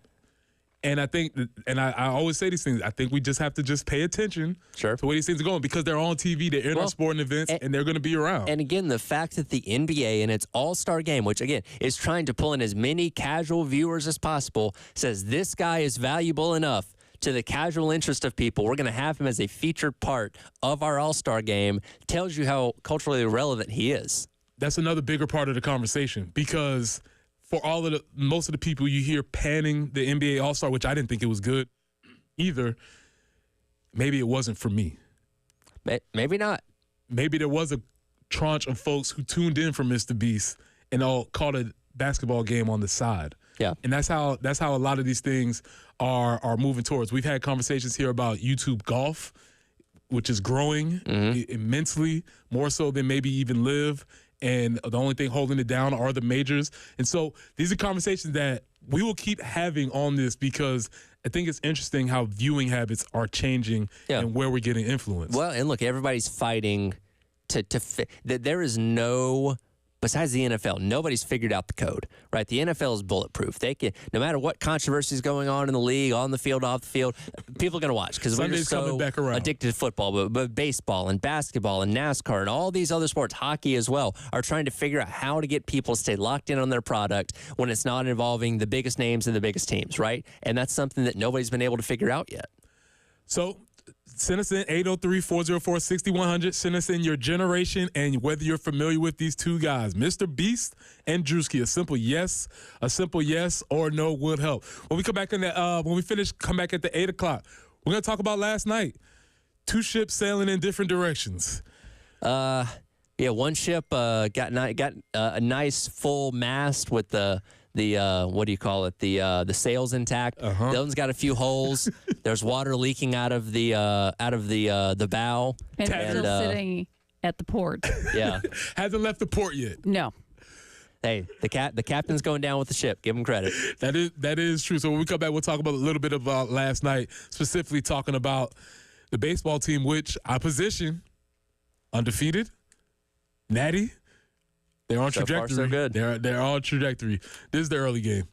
And I think, I always say these things, I think we just have to just pay attention to where these things are going because they're on TV, they're in our sporting events, and they're going to be around. And again, the fact that the NBA in its all-star game, which again is trying to pull in as many casual viewers as possible, says this guy is valuable enough to the casual interest of people. We're going to have him as a featured part of our all-star game, tells you how culturally relevant he is. That's another bigger part of the conversation because for most of the people you hear panning the NBA All-Star, which I didn't think it was good either, maybe it wasn't for me. Maybe not. Maybe there was a tranche of folks who tuned in for Mr. Beast and all caught a basketball game on the side. Yeah. And that's how a lot of these things are moving towards. We've had conversations here about YouTube golf, which is growing immensely, more so than maybe even Live. And the only thing holding it down are the majors. And so these are conversations that we will keep having on this because I think it's interesting how viewing habits are changing and where we're getting influence. Well, and look, everybody's fighting that there is no, besides the NFL, nobody's figured out the code, right? The NFL is bulletproof. They can, no matter what controversy is going on in the league, on the field, off the field, people are going to watch because we're so addicted to football. But baseball and basketball and NASCAR and all these other sports, hockey as well, are trying to figure out how to get people to stay locked in on their product when it's not involving the biggest names and the biggest teams, right? And that's something that nobody's been able to figure out yet. So send us in 803-404-6100. Send us in your generation and whether you're familiar with these two guys, Mr. Beast and Drewski. A simple yes or no would help. When we come back when we finish, come back at the 8 o'clock. We're gonna talk about last night. Two ships sailing in different directions. Yeah, one ship got a nice full mast with the what do you call it? The sails intact. The other one's got a few holes. There's water leaking out of the bow. And it's still sitting at the port. Yeah, hasn't left the port yet. No. Hey, the captain's going down with the ship. Give him credit. That is true. So when we come back, we'll talk about a little bit about last night, specifically talking about the baseball team, which I position undefeated, natty. They're on trajectory. So far, so good. They're on trajectory. This is the early game.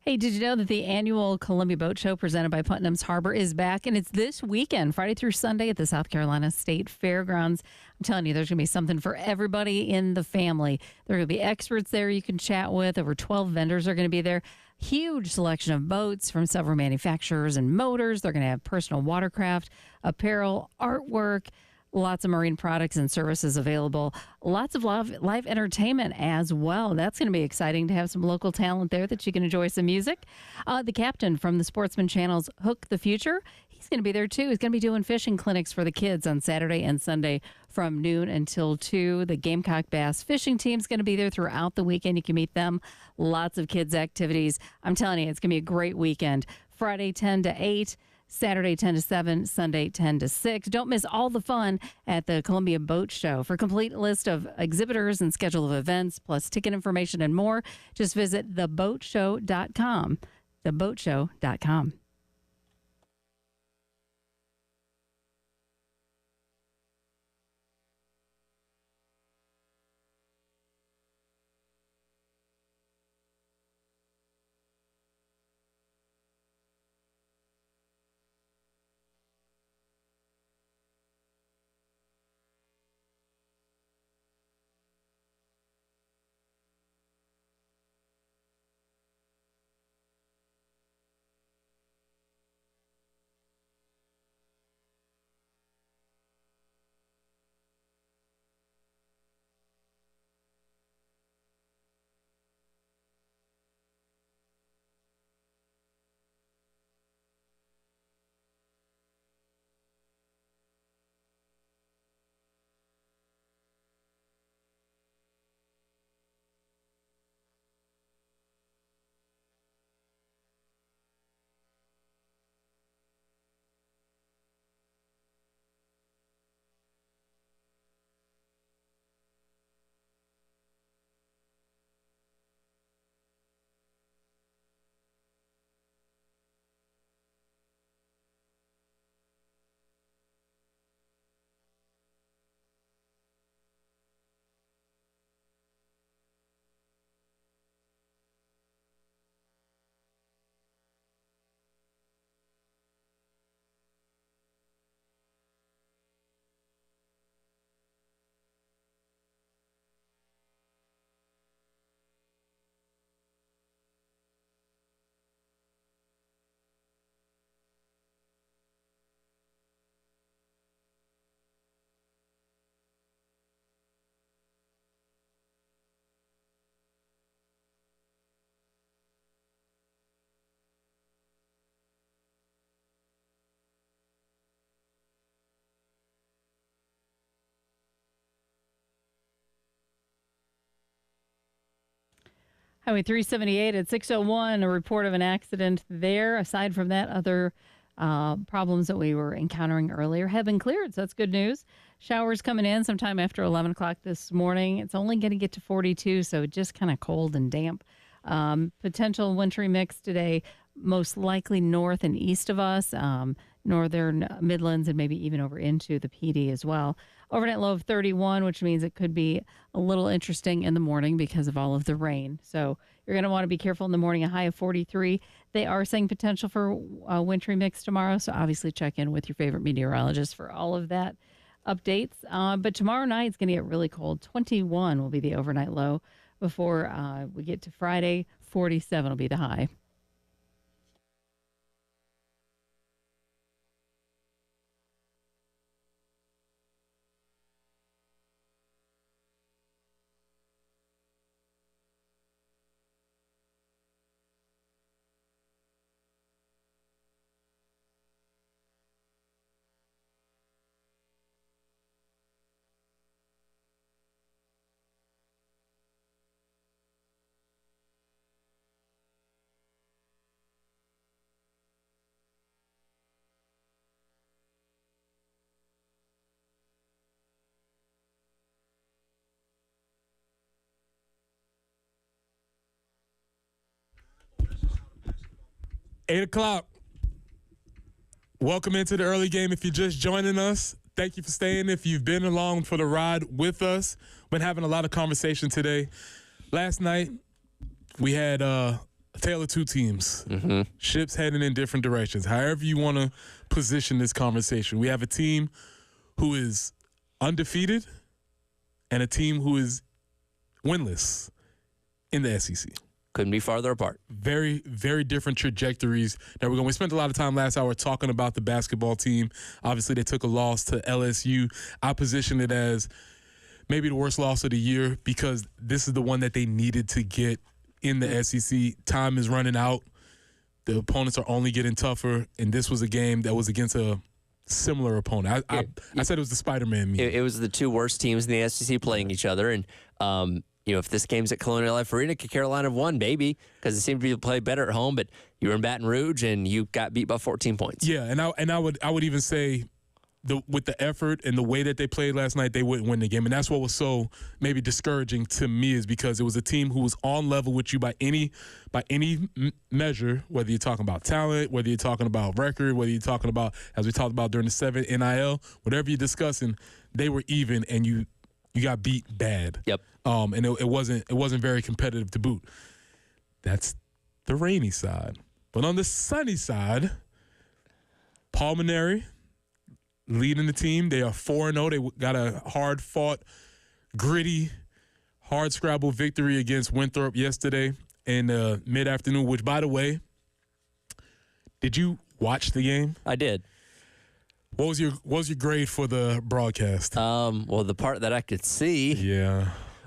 Hey, did you know that the annual Columbia Boat Show presented by Putnam's Harbor is back? And it's this weekend, Friday through Sunday at the South Carolina State Fairgrounds. I'm telling you, there's going to be something for everybody in the family. There are going to be experts there you can chat with. Over 12 vendors are going to be there. Huge selection of boats from several manufacturers and motors. They're going to have personal watercraft, apparel, artwork, lots of marine products and services available. Lots of live entertainment as well. That's going to be exciting to have some local talent there that you can enjoy some music. The captain from the Sportsman Channel's Hook the Future, he's going to be there too. He's going to be doing fishing clinics for the kids on Saturday and Sunday from noon until 2. The Gamecock Bass fishing team's going to be there throughout the weekend. You can meet them. Lots of kids' activities. I'm telling you, it's going to be a great weekend. Friday 10 to 8. Saturday 10 to 7, Sunday 10 to 6. Don't miss all the fun at the Columbia Boat Show. For a complete list of exhibitors and schedule of events, plus ticket information and more, just visit theboatshow.com. Theboatshow.com. Highway 378 at 601, a report of an accident there. Aside from that, other problems that we were encountering earlier have been cleared, so that's good news. Showers coming in sometime after 11 o'clock this morning. It's only going to get to 42, so just kind of cold and damp. Potential wintry mix today, most likely north and east of us, northern Midlands, and maybe even over into the PD as well. Overnight low of 31, which means it could be a little interesting in the morning because of all of the rain. So you're going to want to be careful in the morning. A high of 43. They are saying potential for a wintry mix tomorrow, so obviously check in with your favorite meteorologist for all of that updates. But tomorrow night it's going to get really cold. 21 will be the overnight low before we get to Friday. 47 will be the high. Eight o'clock. Welcome into the early game. If you're just joining us, thank you for staying. If you've been along for the ride with us, been having a lot of conversation today. Last night, we had a tale of two teams. Ships heading in different directions. However you want to position this conversation. We have a team who is undefeated and a team who is winless in the SEC. Couldn't be farther apart. Very, very different trajectories that we're going. We spent a lot of time last hour talking about the basketball team. Obviously, they took a loss to LSU. I position it as maybe the worst loss of the year because this is the one that they needed to get in the SEC. Time is running out. The opponents are only getting tougher, and this was a game that was against a similar opponent. I said it was the Spider-Man meme. It was the two worst teams in the SEC playing each other, and if this game's at Colonial Life Arena, could Carolina have won? Maybe, because it seemed to be play better at home. But you were in Baton Rouge and you got beat by 14 points. Yeah, and I would even say with the effort and the way that they played last night, they wouldn't win the game. And that's what was so maybe discouraging to me is because it was a team who was on level with you by any measure, whether you're talking about talent, whether you're talking about record, whether you're talking about, as we talked about during the 7 NIL, whatever you're discussing, they were even and you got beat bad. Yep. And it wasn't very competitive to boot. That's the rainy side. But on the sunny side, Paul Maneri leading the team. They are 4-0. They got a hard-fought, gritty, hard-scrabble victory against Winthrop yesterday in mid-afternoon, which, by the way, did you watch the game? I did. What was your grade for the broadcast? Well, the part that I could see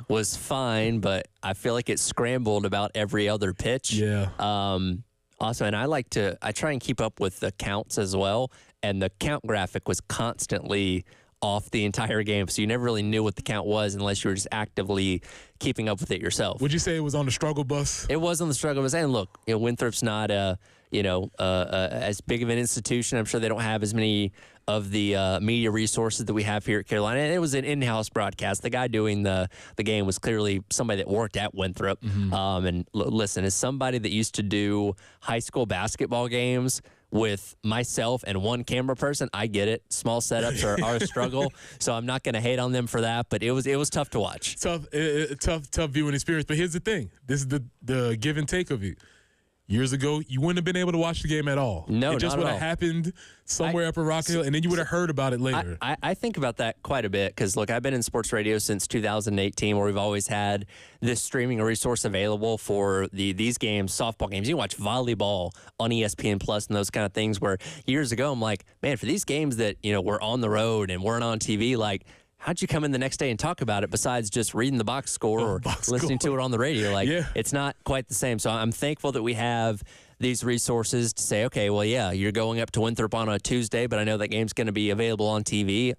was fine, but I feel like it scrambled about every other pitch. Yeah. Also, and I try and keep up with the counts as well, and the count graphic was constantly off the entire game, so you never really knew what the count was unless you were just actively keeping up with it yourself. Would you say it was on the struggle bus? It was on the struggle bus, and look, Winthrop's not as big of an institution. I'm sure they don't have as many of the media resources that we have here at Carolina. And it was an in-house broadcast. The guy doing the game was clearly somebody that worked at Winthrop. Listen, as somebody that used to do high school basketball games with myself and one camera person, I get it. Small setups are a struggle, so I'm not going to hate on them for that. But it was tough to watch. Tough viewing experience. But here's the thing: this is the give and take of it. Years ago, you wouldn't have been able to watch the game at all. No, it just would have happened somewhere up in Rock Hill, and then you would have heard about it later. I think about that quite a bit because, look, I've been in sports radio since 2018, where we've always had this streaming resource available for these games, softball games. You can watch volleyball on ESPN Plus and those kind of things. Where years ago, I'm like, man, for these games that we're on the road and weren't on TV, like, how'd you come in the next day and talk about it besides just reading the box score or listening to it on the radio? Like, It's not quite the same. So I'm thankful that we have these resources to say, okay, well, yeah, you're going up to Winthrop on a Tuesday, but I know that game's going to be available on TV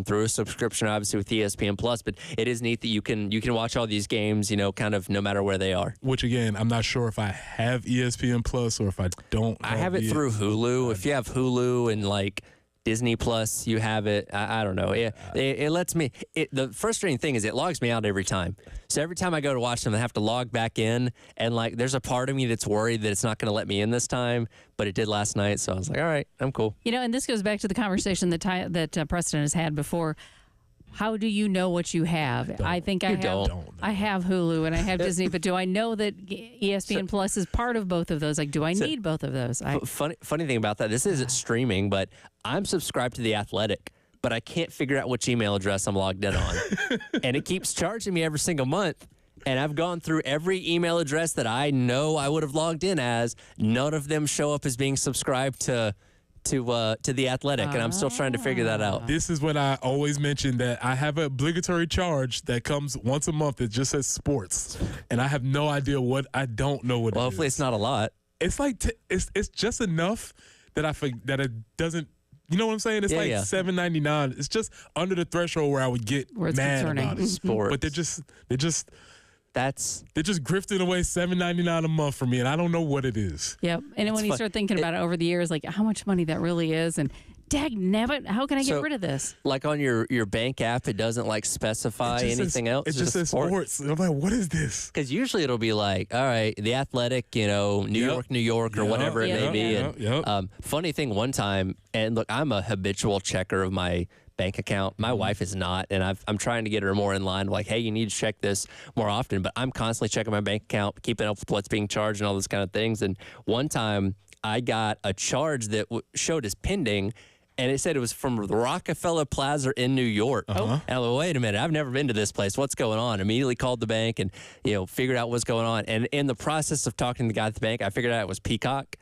through a subscription, obviously, with ESPN Plus. But it is neat that you can watch all these games, kind of no matter where they are. Which, again, I'm not sure if I have ESPN Plus or if I don't. I have it through Hulu. If you have Hulu and, like, Disney Plus, you have it. I don't know. It lets me. The frustrating thing is it logs me out every time. So every time I go to watch them, I have to log back in. And like, there's a part of me that's worried that it's not going to let me in this time, but it did last night. So I was like, all right, I'm cool. And this goes back to the conversation that Preston has had before. How do you know what you have? I think I have Hulu and I have Disney, but do I know that ESPN Plus is part of both of those? Like, do I need both of those? Funny thing about that, this isn't streaming, but I'm subscribed to The Athletic, but I can't figure out which email address I'm logged in on. And it keeps charging me every single month. And I've gone through every email address that I know I would have logged in as. None of them show up as being subscribed to The Athletic, and I'm still trying to figure that out. This is when I always mention that I have an obligatory charge that comes once a month that just says sports, and I have no idea what I don't know what. Well, hopefully it's not a lot. It's like it's just enough that that it doesn't. You know what I'm saying? It's like $7.99. It's just under the threshold where I would get mad about it. Sports, but they're just grifting away $7.99 a month from me, and I don't know what it is. Yep. And then when you start thinking about it over the years, like how much money that really is, and dagnabbit, how can I get rid of this? Like on your bank app, it doesn't like specify anything else. It just says sports. And I'm like, what is this? Because usually it'll be like, all right, The Athletic, New York, or whatever it may be. And funny thing, one time, and look, I'm a habitual checker of my bank account. My wife is not, and I'm trying to get her more in line. Like, hey, you need to check this more often. But I'm constantly checking my bank account, keeping up with what's being charged and all those kind of things. And one time I got a charge that showed as pending, and it said it was from the Rockefeller Plaza in New York. And I'm like, wait a minute, I've never been to this place. What's going on? Immediately called the bank and, figured out what's going on. And in the process of talking to the guy at the bank, I figured out it was Peacock.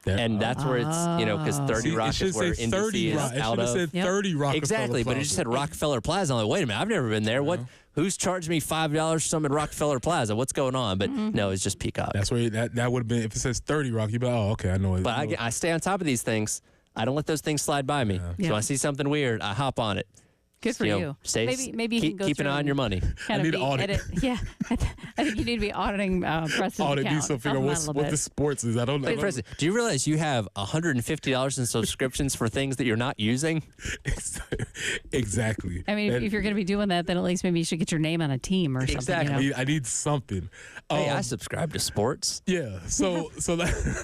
And that's where it's, because 30 Rock is where NBC is out of. It said 30 Rockefeller Exactly, but it just said Rockefeller Plaza. I'm like, wait a minute, I've never been there. Who's charged me $5 for some at Rockefeller Plaza? What's going on? But no, it's just Peacock. That's where that would have been, if it says 30 Rock, you'd be like, oh, okay, I know it. But I stay on top of these things. I don't let those things slide by me. Yeah. So I see something weird, I hop on it. Good for you. Maybe you can go keep an eye on your money. I need an audit. Yeah, I think you need to be auditing Preston's Audit account. needs to figure out what the sports is. I don't know. Wait, Preston, do you realize you have $150 in subscriptions for things that you're not using? Exactly. I mean, if you're going to be doing that, then at least maybe you should get your name on a team or something. Exactly. I need something. Hey, I subscribe to sports. Yeah. So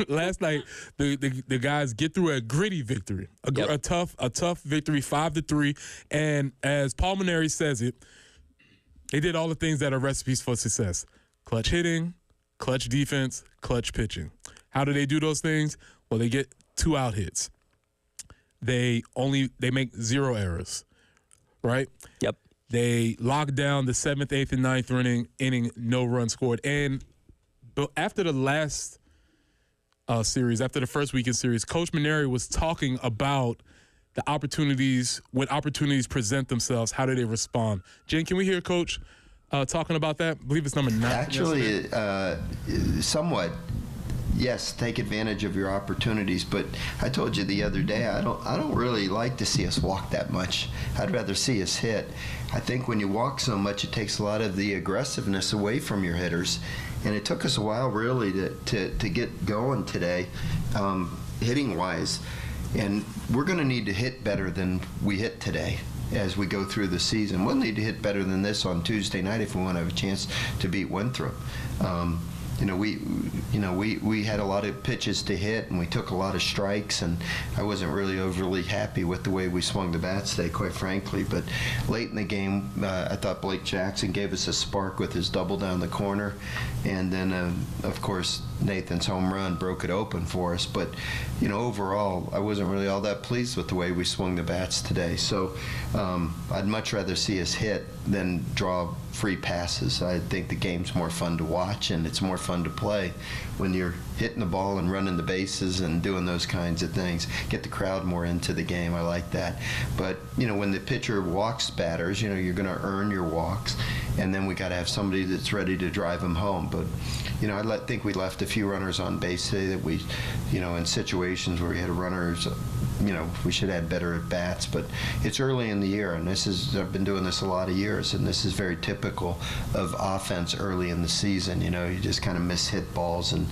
last night the guys get through a gritty victory, a tough victory, 5-3, and as Paul Mainieri says it, they did all the things that are recipes for success: clutch hitting, clutch defense, clutch pitching. How do they do those things? Well, they get 2 out hits. They make 0 errors, right? Yep. They lock down the 7th, 8th, and 9th inning, no run scored. And after the last series, after the first weekend series, Coach Mainieri was talking about the opportunities, when opportunities present themselves, how do they respond? Jen, can we hear Coach talking about that? I believe it's number 9. Actually, somewhat. Yes, take advantage of your opportunities, but I told you the other day, I don't really like to see us walk that much. I'd rather see us hit. I think when you walk so much, it takes a lot of the aggressiveness away from your hitters, and it took us a while really to get going today, hitting-wise. And we're going to need to hit better than we hit today as we go through the season. We'll need to hit better than this on Tuesday night if we want to have a chance to beat Winthrop. We had a lot of pitches to hit, and we took a lot of strikes, and I wasn't really overly happy with the way we swung the bats today, quite frankly. But late in the game, I thought Blake Jackson gave us a spark with his double down the corner, and then, of course, Nathan's home run broke it open for us. But, overall, I wasn't really all that pleased with the way we swung the bats today. So I'd much rather see us hit than draw free passes. I think the game's more fun to watch, and it's more fun to play when you're hitting the ball and running the bases and doing those kinds of things. Get the crowd more into the game. I like that. But, when the pitcher walks batters, you're going to earn your walks, and then we got to have somebody that's ready to drive them home. But, I think we left a few runners on base today that we, in situations where we had runners, we should have had better at bats. But it's early in the year, and I've been doing this a lot of years, and this is very typical of offense early in the season. You just kind of miss hit balls and,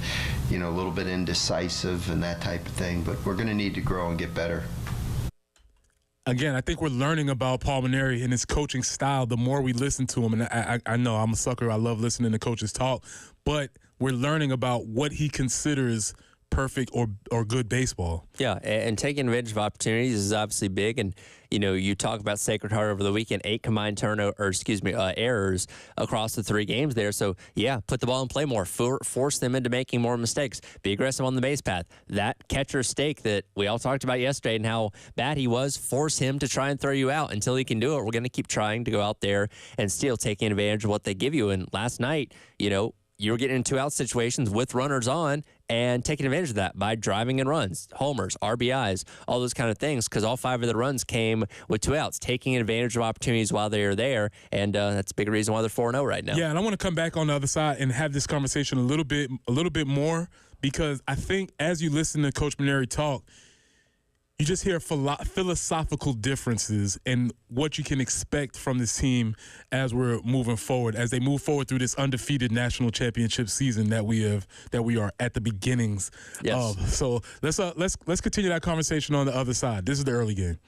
a little bit indecisive and that type of thing. But we're going to need to grow and get better. Again, I think we're learning about Paul Mainieri and his coaching style the more we listen to him. And I know I'm a sucker. I love listening to coaches talk. But we're learning about what he considers perfect or good baseball. Yeah, and taking advantage of opportunities is obviously big. And, you talk about Sacred Heart over the weekend, 8 combined errors across the 3 games there. So, yeah, put the ball in play more, force them into making more mistakes, be aggressive on the base path. That catcher stake that we all talked about yesterday and how bad he was, force him to try and throw you out until he can do it. We're going to keep trying to go out there and still taking advantage of what they give you. And last night, you were getting in 2-out situations with runners on and taking advantage of that by driving in runs, homers, RBIs, all those kind of things, because all 5 of the runs came with 2 outs, taking advantage of opportunities while they are there, and that's a big reason why they're 4-0 right now. Yeah, and I want to come back on the other side and have this conversation a little bit more, because I think as you listen to Coach Mainieri talk, you just hear philosophical differences in what you can expect from this team as we're moving forward, as they move forward through this undefeated national championship season that we are at the beginnings of. So let's continue that conversation on the other side. This is the early game.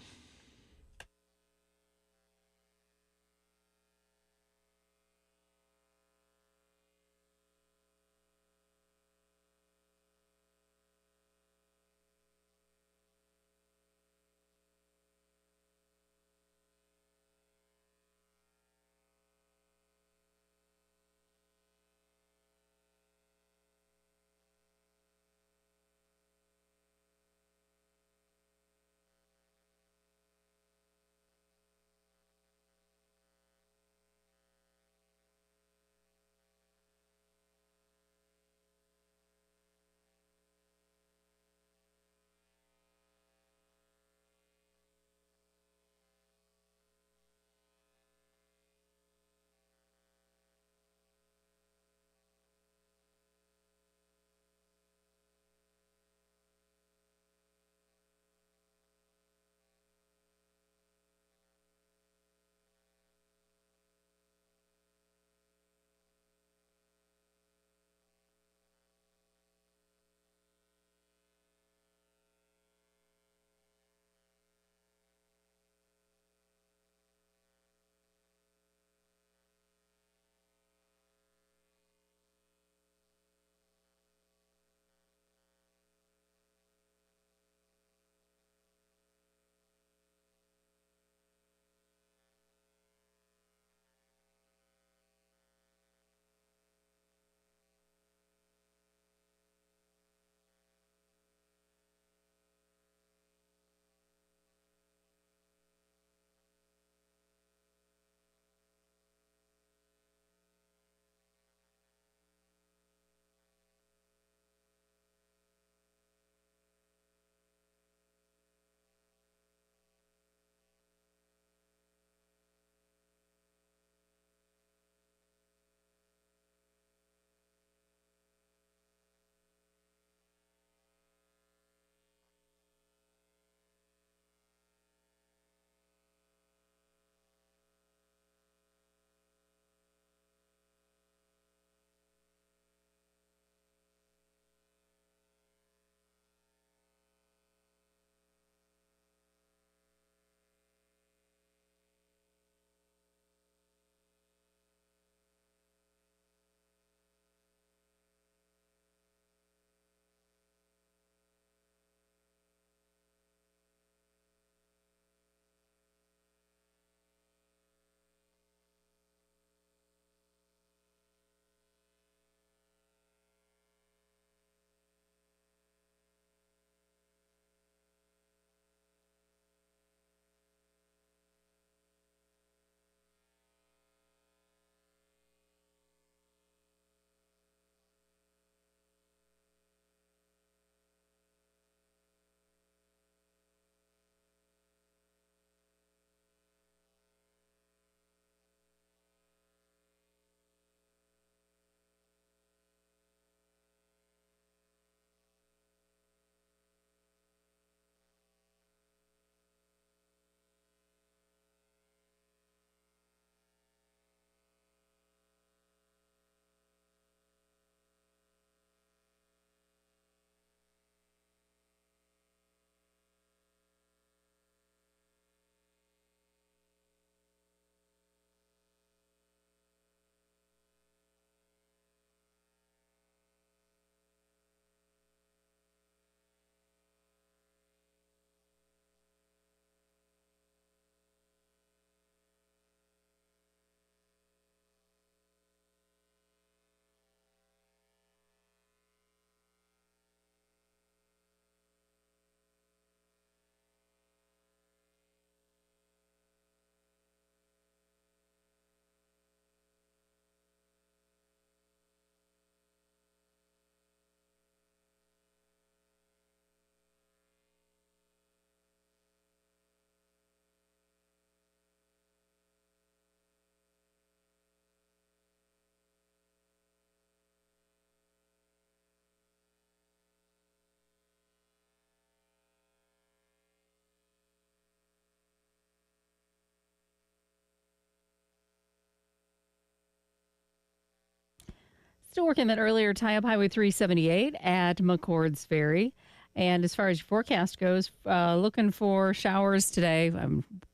Still working that earlier tie-up Highway 378 at McCord's Ferry. And as far as your forecast goes, looking for showers today.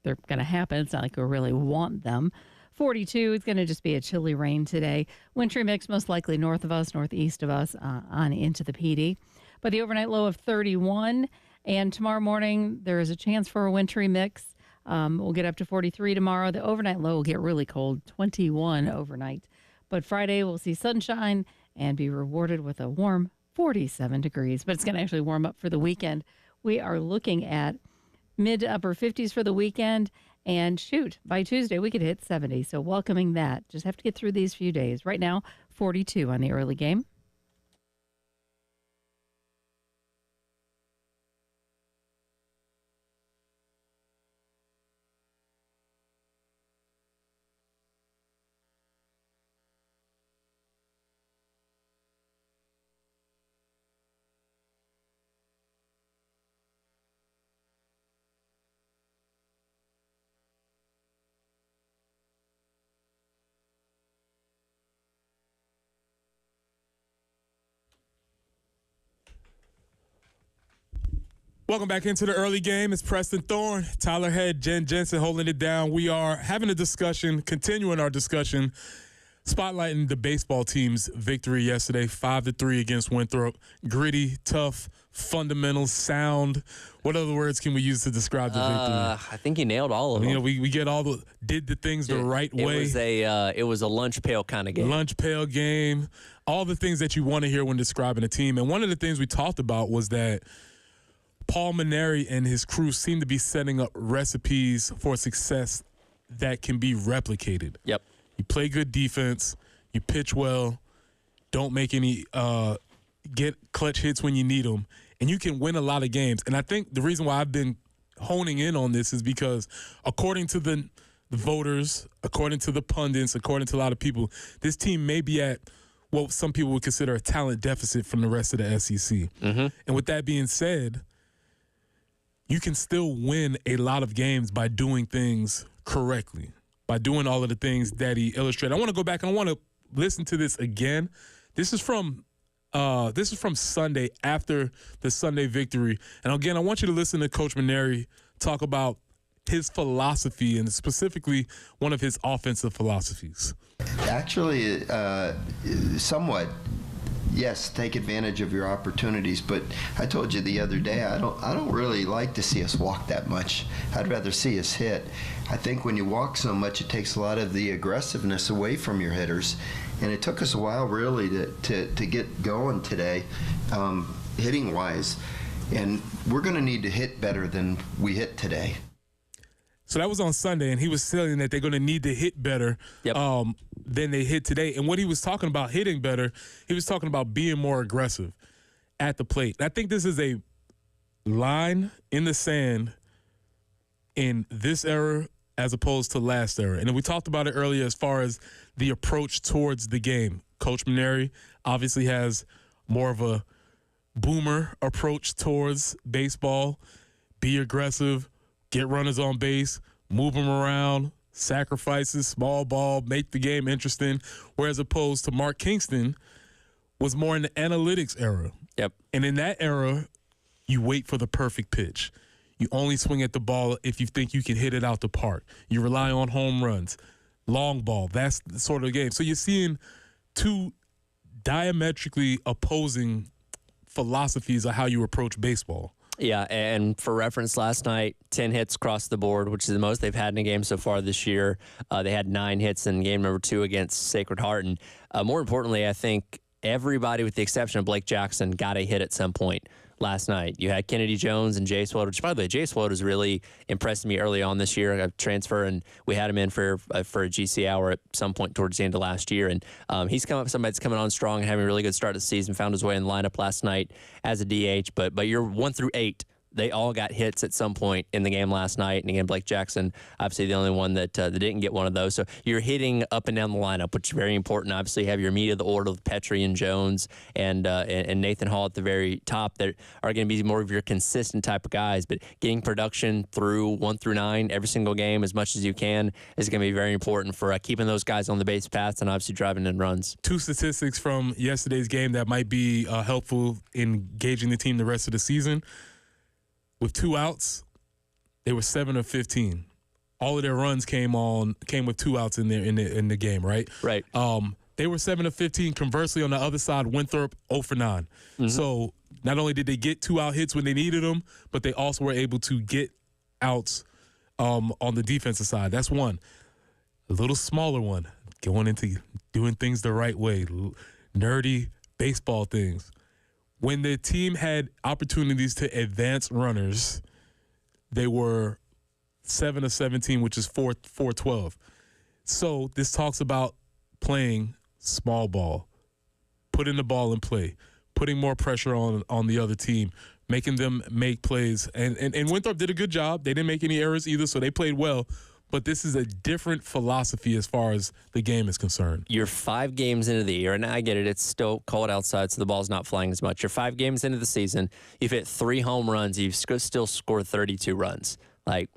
They're going to happen. It's not like we really want them. 42, it's going to just be a chilly rain today. Wintry mix most likely north of us, northeast of us, on into the PD. But the overnight low of 31. And tomorrow morning, there is a chance for a wintry mix. We'll get up to 43 tomorrow. The overnight low will get really cold, 21 overnight. But Friday, we'll see sunshine and be rewarded with a warm 47 degrees. But it's going to actually warm up for the weekend. We are looking at mid to upper 50s for the weekend. And shoot, by Tuesday, we could hit 70. So welcoming that. Just have to get through these few days. Right now, 42 on the early game. Welcome back into the early game. It's Preston Thorne, Tyler Head, Jen Jensen holding it down. We are having a discussion, continuing our discussion, spotlighting the baseball team's victory yesterday, 5-3 against Winthrop. Gritty, tough, fundamentals, sound. What other words can we use to describe the victory? I think you nailed all of them. You know, we get all did the things the right way. It was a lunch pail kind of game. Lunch pail game. All the things that you want to hear when describing a team. And one of the things we talked about was that Paul Maneri and his crew seem to be setting up recipes for success that can be replicated. Yep. You play good defense, you pitch well, don't make any get clutch hits when you need them, and you can win a lot of games. And I think the reason why I've been honing in on this is because according to the voters, according to the pundits, according to a lot of people, this team may be at what some people would consider a talent deficit from the rest of the SEC. Mm-hmm. And with that being said, you can still win a lot of games by doing things correctly, by doing all of the things that he illustrated. I want to go back and I want to listen to this again. This is from Sunday after the Sunday victory. And again, I want you to listen to Coach Maneri talk about his philosophy and specifically one of his offensive philosophies. Actually, somewhat. Yes, take advantage of your opportunities, but I told you the other day I don't really like to see us walk that much. I'd rather see us hit. I think when you walk so much, it takes a lot of the aggressiveness away from your hitters, and it took us a while really to get going today, hitting wise, and we're going to need to hit better than we hit today. So that was on Sunday, and he was saying that they're going to need to hit better than they hit today. And what he was talking about hitting better, he was talking about being more aggressive at the plate. And I think this is a line in the sand in this era as opposed to last era. And we talked about it earlier as far as the approach towards the game. Coach Maneri obviously has more of a boomer approach towards baseball. Be aggressive. Get runners on base, move them around, sacrifices, small ball, make the game interesting. Whereas opposed to Mark Kingston was more in the analytics era. Yep. And in that era, you wait for the perfect pitch. You only swing at the ball if you think you can hit it out the park. You rely on home runs, long ball. That's the sort of game. So you're seeing two diametrically opposing philosophies of how you approach baseball. Yeah, and for reference, last night, 10 hits across the board, which is the most they've had in a game so far this year. They had 9 hits in game number 2 against Sacred Heart. And more importantly, I think everybody, with the exception of Blake Jackson, got a hit at some point last night. You had Kennedy Jones and Jay Swote, which, by the way, Jay Swote has really impressed me early on this year. I transfer, and we had him in for a GC hour at some point towards the end of last year. And he's somebody that's coming on strong and having a really good start to the season, found his way in the lineup last night as a DH. But you're 1 through 8 they all got hits at some point in the game last night. And again, Blake Jackson, obviously the only one that didn't get one of those. So you're hitting up and down the lineup, which is very important. Obviously, you have your meat of the order with Petrie and Jones and Nathan Hall at the very top that are going to be more of your consistent type of guys. But getting production through 1 through 9 every single game as much as you can is going to be very important for keeping those guys on the base paths and obviously driving in runs. 2 statistics from yesterday's game that might be helpful in gauging the team the rest of the season. With 2 outs, they were 7 of 15. All of their runs came with 2 outs in the game, right? Right. They were 7 of 15. Conversely, on the other side, Winthrop 0 for 9. Mm-hmm. So not only did they get 2 out hits when they needed them, but they also were able to get outs on the defensive side. That's one. A little smaller one, going into doing things the right way, nerdy baseball things. When the team had opportunities to advance runners, they were 7 of 17, which is 4-12. So this talks about playing small ball, putting the ball in play, putting more pressure on the other team, making them make plays. And Winthrop did a good job. They didn't make any errors either, so they played well. But this is a different philosophy as far as the game is concerned. You're 5 games into the year, and I get it. It's still cold outside, so the ball's not flying as much. You're 5 games into the season. You've hit 3 home runs. You've still scored 32 runs. Like,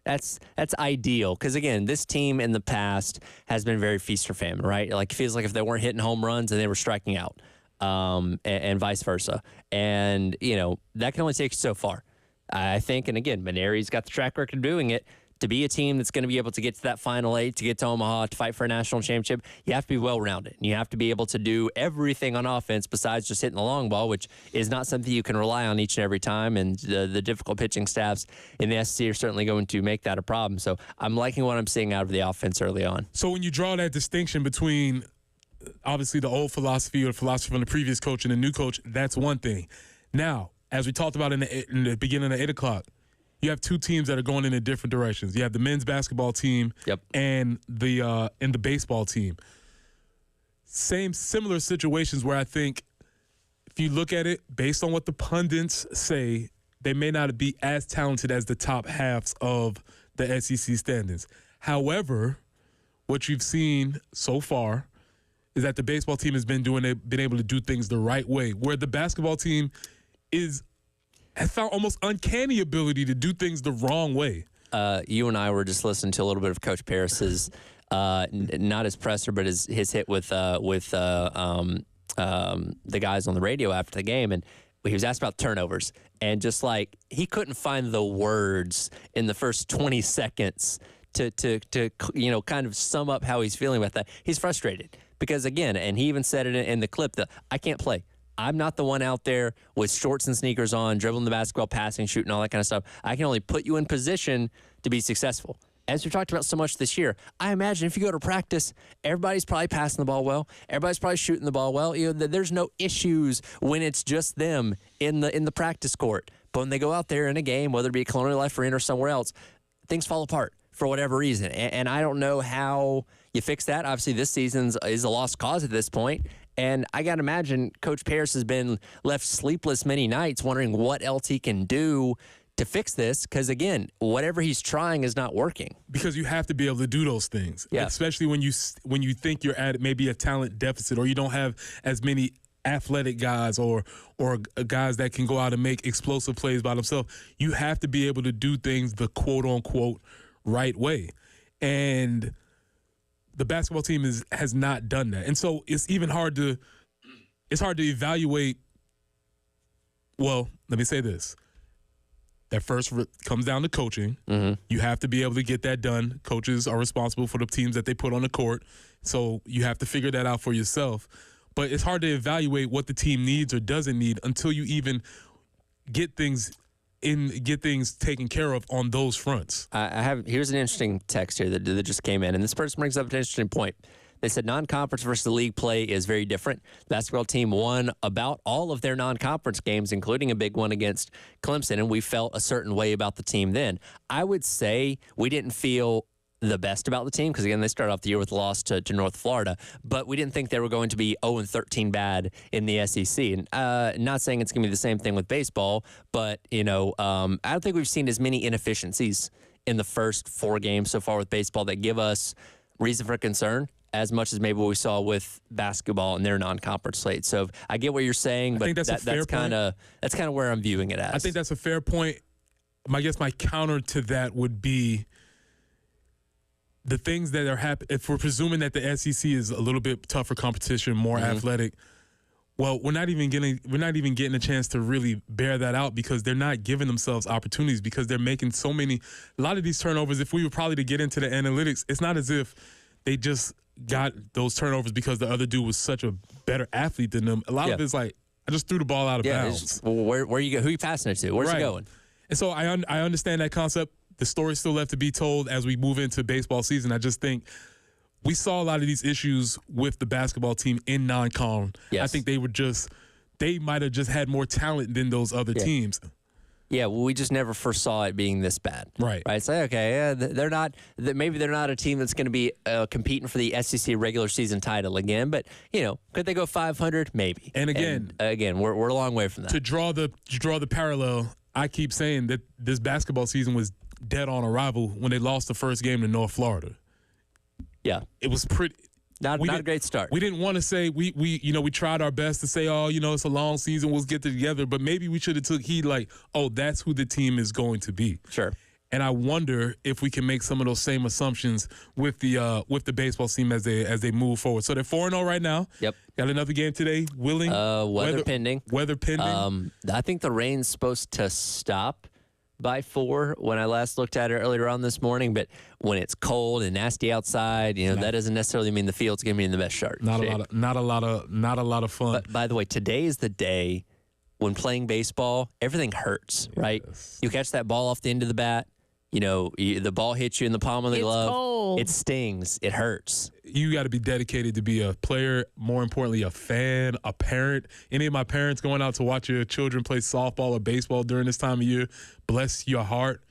that's ideal. Because, again, this team in the past has been very feast or famine, right? Like, it feels like if they weren't hitting home runs and they were striking out, and vice versa. And, that can only take you so far. I think, and again, Maneri's got the track record of doing it. To be a team that's going to be able to get to that Final 8, to get to Omaha, to fight for a national championship, you have to be well-rounded. You have to be able to do everything on offense besides just hitting the long ball, which is not something you can rely on each and every time, and the difficult pitching staffs in the SEC are certainly going to make that a problem. So I'm liking what I'm seeing out of the offense early on. So when you draw that distinction between, obviously, the old philosophy or the philosophy from the previous coach and the new coach, that's one thing. Now, as we talked about in the beginning of 8 o'clock, you have 2 teams that are going in different directions. You have the men's basketball team and the baseball team. Similar situations where I think if you look at it, based on what the pundits say, they may not be as talented as the top halves of the SEC standings. However, what you've seen so far is that the baseball team has been able to do things the right way, where the basketball team has found almost uncanny ability to do things the wrong way. You and I were just listening to a little bit of Coach Paris's, not his presser, but his hit with the guys on the radio after the game, and he was asked about turnovers, and just like he couldn't find the words in the first 20 seconds to kind of sum up how he's feeling about that. He's frustrated because, again, and he even said it in the clip, that I can't play. I'm not the one out there with shorts and sneakers on, dribbling the basketball, passing, shooting, all that kind of stuff. I can only put you in position to be successful. As we talked about so much this year, I imagine if you go to practice, everybody's probably passing the ball well. Everybody's probably shooting the ball well. There's no issues when it's just them in the practice court. But when they go out there in a game, whether it be Colonial Life Arena or somewhere else, things fall apart for whatever reason. And I don't know how you fix that. Obviously, this season is a lost cause at this point. And I got to imagine Coach Paris has been left sleepless many nights wondering what else he can do to fix this, because, again, whatever he's trying is not working. Because you have to be able to do those things, especially when you think you're at maybe a talent deficit, or you don't have as many athletic guys or guys that can go out and make explosive plays by themselves. You have to be able to do things the quote-unquote right way. And the basketball team has not done that. And so it's hard to evaluate. Well, let me say this. That first comes down to coaching. Mm-hmm. You have to be able to get that done. Coaches are responsible for the teams that they put on the court. So you have to figure that out for yourself. But it's hard to evaluate what the team needs or doesn't need until you even get things taken care of on those fronts. Here's an interesting text here that just came in, and this person brings up an interesting point. They said non-conference versus league play is very different. The basketball team won about all of their non-conference games, including a big one against Clemson, and we felt a certain way about the team then. I would say we didn't feel the best about the team because, again, they started off the year with a loss to North Florida, but we didn't think they were going to be 0-13 bad in the SEC. And not saying it's going to be the same thing with baseball, but, I don't think we've seen as many inefficiencies in the first 4 games so far with baseball that give us reason for concern as much as maybe what we saw with basketball in their non-conference slate. So I get what you're saying, but that's kind of where I'm viewing it as. I think that's a fair point. I guess my counter to that would be the things that are happening. If we're presuming that the SEC is a little bit tougher competition, more athletic, well, we're not even getting a chance to really bear that out because they're not giving themselves opportunities because they're making a lot of these turnovers. If we were probably to get into the analytics, it's not as if they just got those turnovers because the other dude was such a better athlete than them. A lot of it's like, I just threw the ball out of bounds. Where you go? Who are you passing it to? Where's it going? And so I understand that concept. The story's still left to be told as we move into baseball season. I just think we saw a lot of these issues with the basketball team in non-con. Yes. I think they might have just had more talent than those other teams. Yeah, well, we just never foresaw it being this bad. Right. It's like, okay, maybe they're not a team that's going to be competing for the SEC regular season title again, but, could they go 500? Maybe. And again, we're a long way from that. To draw the parallel, I keep saying that this basketball season was dead on arrival when they lost the first game to North Florida. Yeah. It was pretty. Not a great start. We didn't want to say we tried our best to say, it's a long season, we'll get together, but maybe we should have took heed that's who the team is going to be. Sure. And I wonder if we can make some of those same assumptions with the baseball team as they move forward. So they're 4-0 right now. Yep. Got another game today. Willing. Weather pending. Weather pending. I think the rain's supposed to stop by 4 when I last looked at it earlier on this morning, but when it's cold and nasty outside, that doesn't necessarily mean the field's going to be in the best shape. Not a lot of fun. But by the way, today is the day when playing baseball, everything hurts, right? You catch that ball off the end of the bat, the ball hits you in the palm of the glove. Cold. It stings. It hurts. You got to be dedicated to be a player, more importantly, a fan, a parent. Any of my parents going out to watch your children play softball or baseball during this time of year, bless your heart.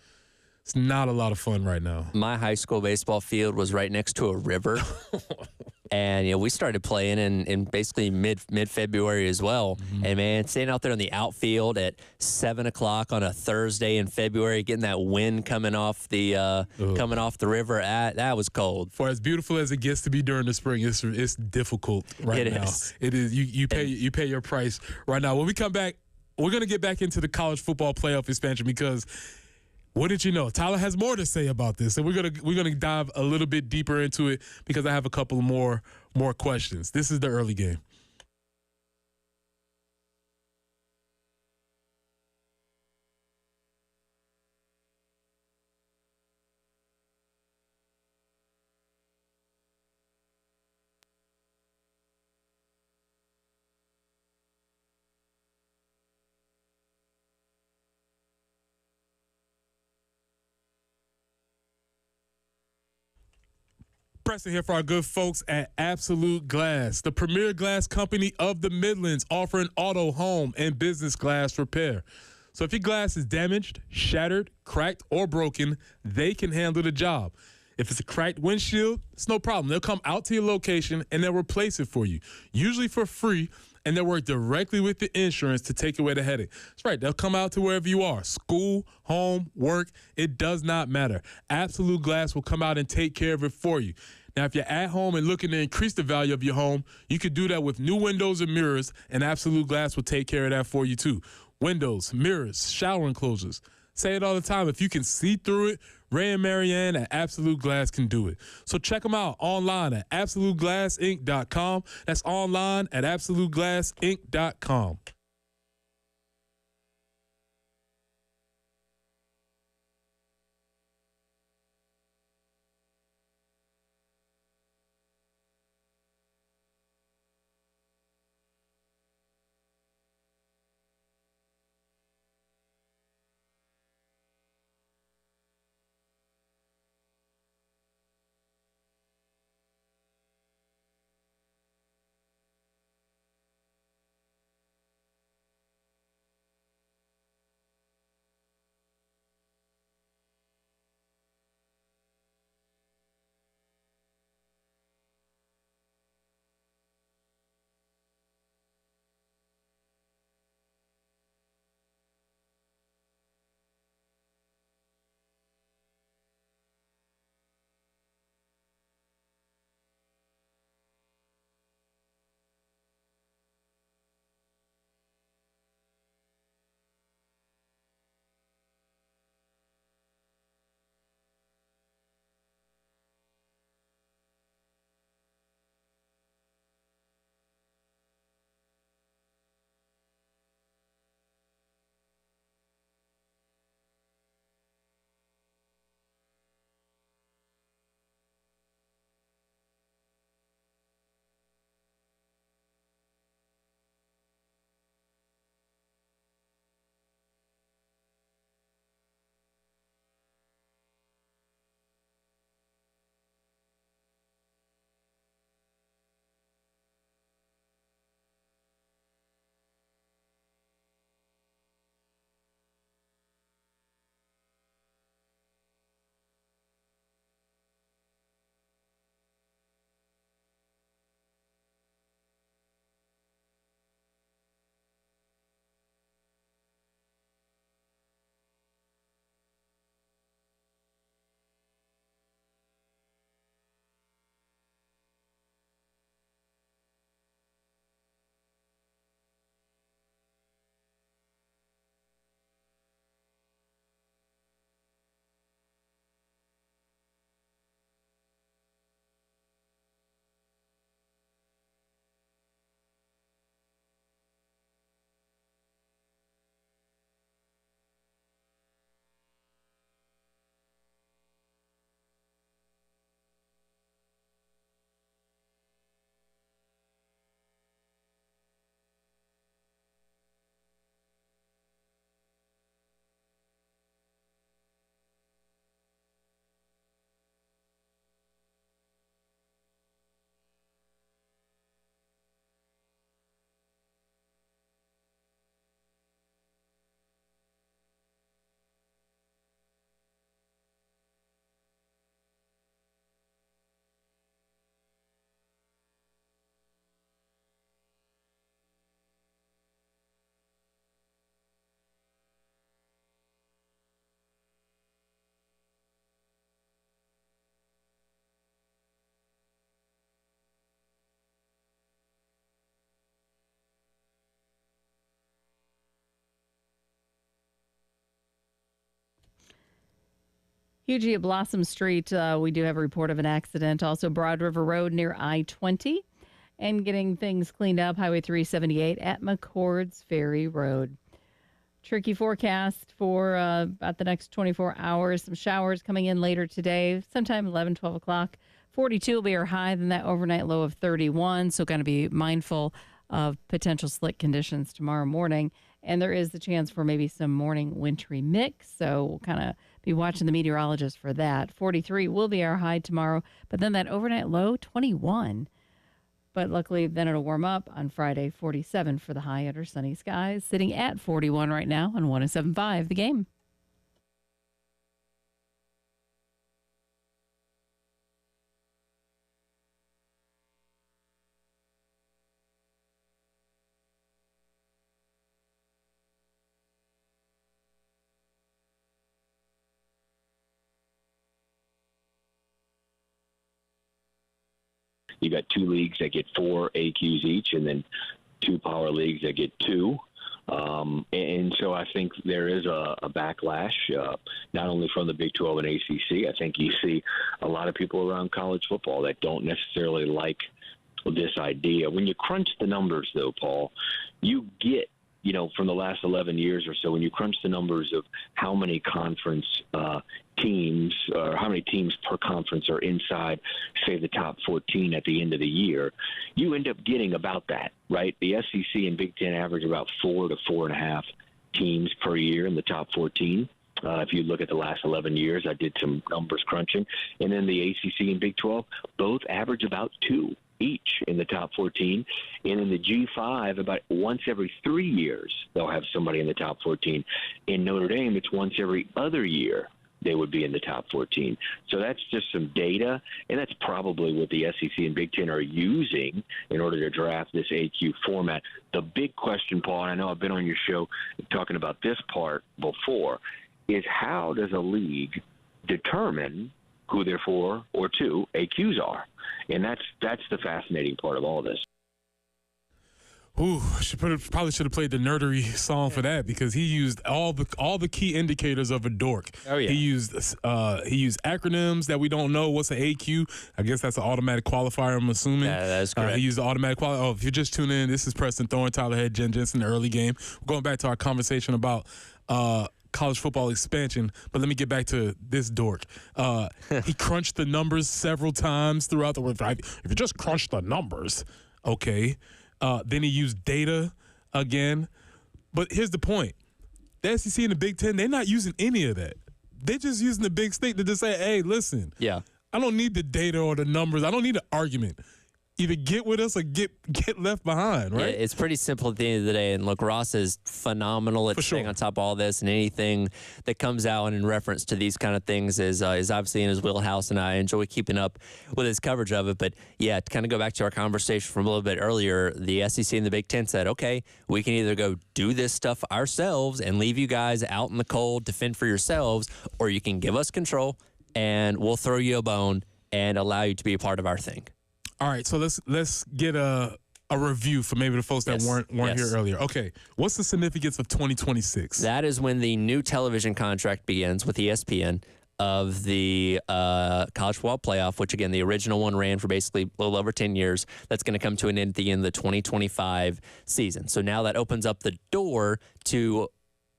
It's not a lot of fun right now. My high school baseball field was right next to a river. And, we started playing in basically mid-February as well. Mm-hmm. And, man, staying out there in the outfield at 7 o'clock on a Thursday in February, getting that wind coming off the river, that was cold. For as beautiful as it gets to be during the spring, it's difficult right now. It is. You pay your price right now. When we come back, we're going to get back into the college football playoff expansion because – what did you know? Tyler has more to say about this, and we're gonna dive a little bit deeper into it because I have a couple more questions. This is the early game. Preston here for our good folks at Absolute Glass, the premier glass company of the Midlands, offering auto, home, and business glass repair. So if your glass is damaged, shattered, cracked, or broken, they can handle the job. If it's a cracked windshield, it's no problem. They'll come out to your location and they'll replace it for you, usually for free, and they'll work directly with the insurance to take away the headache. That's right. They'll come out to wherever you are, school, home, work. It does not matter. Absolute Glass will come out and take care of it for you. Now, if you're at home and looking to increase the value of your home, you could do that with new windows and mirrors, and Absolute Glass will take care of that for you too. Windows, mirrors, shower enclosures. Say it all the time. If you can see through it, Ray and Marianne at Absolute Glass can do it. So check them out online at AbsoluteGlassInc.com. That's online at AbsoluteGlassInc.com. Hugie at Blossom Street, we do have a report of an accident. Also, Broad River Road near I-20. And getting things cleaned up, Highway 378 at McCord's Ferry Road. Tricky forecast for about the next 24 hours. Some showers coming in later today, sometime 11, 12 o'clock. 42 will be our high, then that overnight low of 31. So, going to be mindful of potential slick conditions tomorrow morning. And there is the chance for maybe some morning wintry mix. So, we'll kind of be watching the meteorologist for that. 43 will be our high tomorrow, but then that overnight low, 21. But luckily, then it'll warm up on Friday, 47 for the high under sunny skies, sitting at 41 right now on 107.5 The Game. You got two leagues that get 4 AQs each, and then 2 power leagues that get 2. And so I think there is a backlash, not only from the Big 12 and ACC. I think you see a lot of people around college football that don't necessarily like this idea. When you crunch the numbers, though, Paul, you get, from the last 11 years or so, when you crunch the numbers of how many conference teams or how many teams per conference are inside, say, the top 14 at the end of the year, you end up getting about that, right? The SEC and Big Ten average about 4 to 4.5 teams per year in the top 14. If you look at the last 11 years, I did some numbers crunching. And then the ACC and Big 12 both average about 2 each in the top 14. And in the G5, about once every 3 years, they'll have somebody in the top 14. In Notre Dame, it's once every other year they would be in the top 14. So that's just some data, and that's probably what the SEC and Big Ten are using in order to draft this AQ format. The big question, Paul, and I know I've been on your show talking about this part before, is how does a league determine who their 4 or 2 AQs are? And that's the fascinating part of all this. Ooh, probably should have played the nerdery song for that, because he used all the key indicators of a dork. Oh yeah. He used acronyms that we don't know. What's an AQ? I guess that's an automatic qualifier, I'm assuming. Yeah, that's correct. He used the automatic qualifier. Oh, if you're just tuning in, this is Preston Thorne, Tyler Head, Jen Jensen, the early game. We're going back to our conversation about college football expansion, but let me get back to this dork. He crunched the numbers several times throughout the week. If you just crunch the numbers, okay. Then he used data again. But here's the point. The SEC and the Big Ten, they're not using any of that. They're just using the big stick to just say, hey, listen, I don't need the data or the numbers. I don't need an argument. Either get with us or get left behind, right? Yeah, it's pretty simple at the end of the day. And look, Ross is phenomenal at staying on top of all this, and anything that comes out in reference to these kind of things is obviously in his wheelhouse, and I enjoy keeping up with his coverage of it. But yeah, to kind of go back to our conversation from a little bit earlier, the SEC and the Big Ten said, okay, we can either go do this stuff ourselves and leave you guys out in the cold to fend for yourselves, or you can give us control and we'll throw you a bone and allow you to be a part of our thing. All right, so let's get a review for maybe the folks that weren't here earlier. Okay, what's the significance of 2026? That is when the new television contract begins with ESPN of the college football playoff, which, again, the original one ran for basically a little over 10 years. That's going to come to an end at the end of the 2025 season. So now that opens up the door to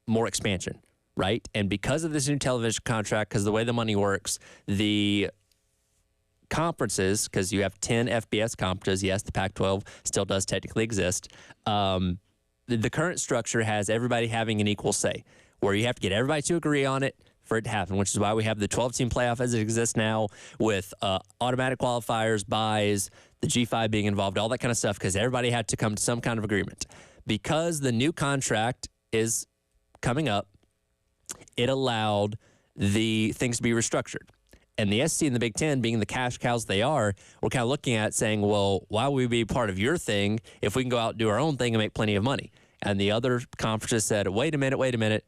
more expansion, right? And because of this new television contract, because the way the money works, the conferences, because you have 10 FBS conferences. Yes, the Pac-12 still does technically exist. The current structure has everybody having an equal say, where you have to get everybody to agree on it for it to happen, which is why we have the 12-team playoff as it exists now, with automatic qualifiers, buys, the G5 being involved, all that kind of stuff, because everybody had to come to some kind of agreement. Because the new contract is coming up, it allowed the things to be restructured. And the SEC and the Big Ten, being the cash cows they are, we're kind of looking at saying, well, why would we be part of your thing if we can go out and do our own thing and make plenty of money? And the other conferences said, wait a minute.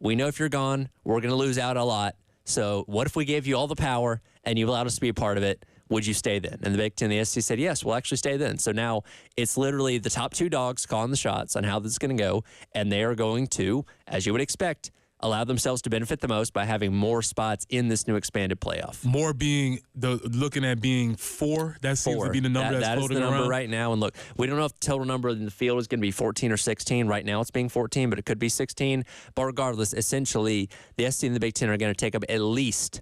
We know if you're gone, we're going to lose out a lot. So what if we gave you all the power and you allowed us to be a part of it? Would you stay then? And the Big Ten and the SEC said, yes, we'll actually stay then. So now it's literally the top 2 dogs calling the shots on how this is going to go. And they are going to, as you would expect, allow themselves to benefit the most by having more spots in this new expanded playoff. More being looking at being 4. That seems to be the number that's floating around. That is the number right now. And look, we don't know if the total number in the field is going to be 14 or 16. Right now it's being 14, but it could be 16. But regardless, essentially, the SEC and the Big Ten are going to take up at least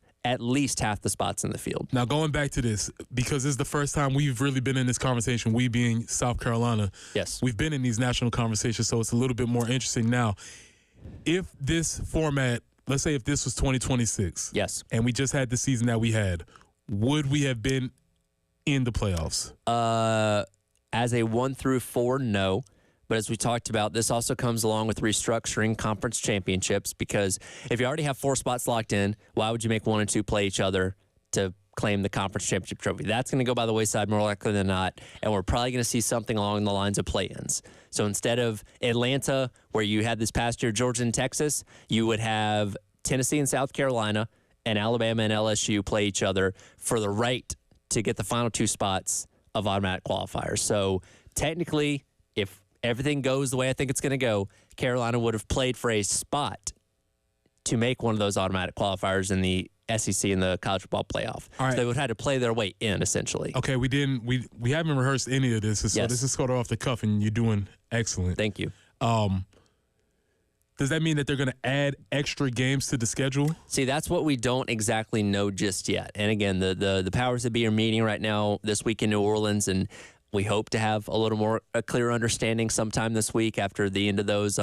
half the spots in the field. Now, going back to this, because this is the first time we've really been in this conversation, we being South Carolina. Yes. We've been in these national conversations, so it's a little bit more interesting now. If this format, let's say if this was 2026. Yes. And we just had the season that we had, would we have been in the playoffs? As a 1 through 4, no. But as we talked about, this also comes along with restructuring conference championships, because if you already have 4 spots locked in, why would you make 1 and 2 play each other to claim the conference championship trophy? That's going to go by the wayside more likely than not, and we're probably going to see something along the lines of play-ins. So instead of Atlanta, where you had this past year Georgia and Texas, you would have Tennessee and South Carolina and Alabama and LSU play each other for the right to get the final 2 spots of automatic qualifiers. So technically, if everything goes the way I think it's going to go, Carolina would have played for a spot to make one of those automatic qualifiers in the SEC and the college football playoff. All right. So they would have had to play their way in, essentially. Okay, we haven't rehearsed any of this, so Yes. this is sort of off the cuff, and you're doing excellent. Thank you. Does that mean that they're going to add extra games to the schedule? See, that's what we don't exactly know just yet. And again, the powers that be are meeting right now this week in New Orleans, and we hope to have a little more a clear understanding sometime this week after the end of those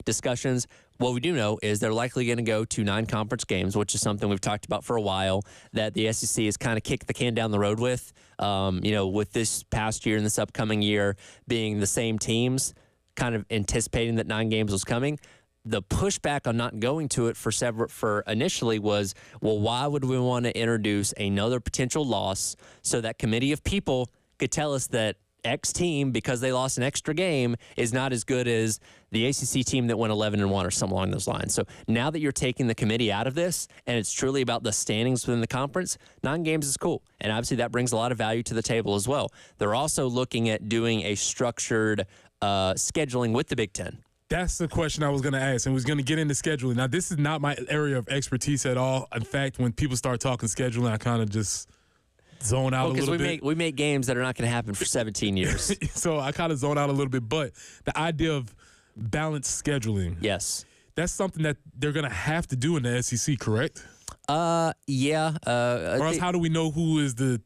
discussions. What we do know is they're likely going to go to 9 conference games, which is something we've talked about for a while, that the SEC has kind of kicked the can down the road with. With this past year and this upcoming year being the same teams, kind of anticipating that 9 games was coming. The pushback on not going to it for initially was, well, why would we want to introduce another potential loss so that committee of people could tell us that X team, because they lost an extra game, is not as good as the ACC team that went 11-1 or something along those lines. So now that you're taking the committee out of this and it's truly about the standings within the conference, 9 games is cool. And obviously that brings a lot of value to the table as well. They're also looking at doing a structured scheduling with the Big Ten. That's the question I was going to ask, and was going to get into scheduling. Now, this is not my area of expertise at all. In fact, when people start talking scheduling, I kind of just zone out a little bit. We make games that are not going to happen for 17 years. So I kind of zone out a little bit. But the idea of balanced scheduling, Yes. that's something that they're going to have to do in the SEC, correct? Yeah. Or else how do we know who's the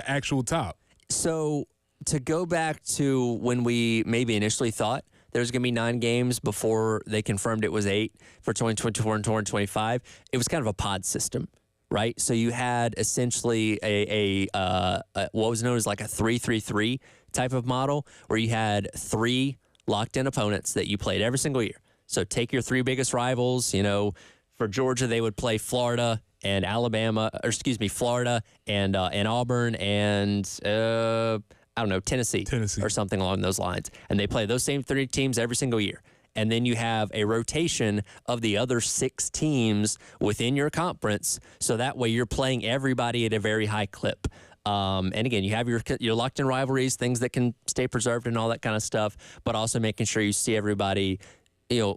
actual top? So to go back to when we maybe initially thought there's going to be 9 games before they confirmed it was 8 for 2024 and 2025, it was kind of a pod system, right? So you had essentially a what was known as like a 3-3-3 type of model, where you had 3 locked-in opponents that you played every single year. So take your 3 biggest rivals. For Georgia, they would play Florida and Florida and Auburn and Tennessee or something along those lines. And they play those same 3 teams every single year. And then you have a rotation of the other 6 teams within your conference. So that way you're playing everybody at a very high clip. And again, you have your locked-in rivalries, things that can stay preserved and all that kind of stuff, but also making sure you see everybody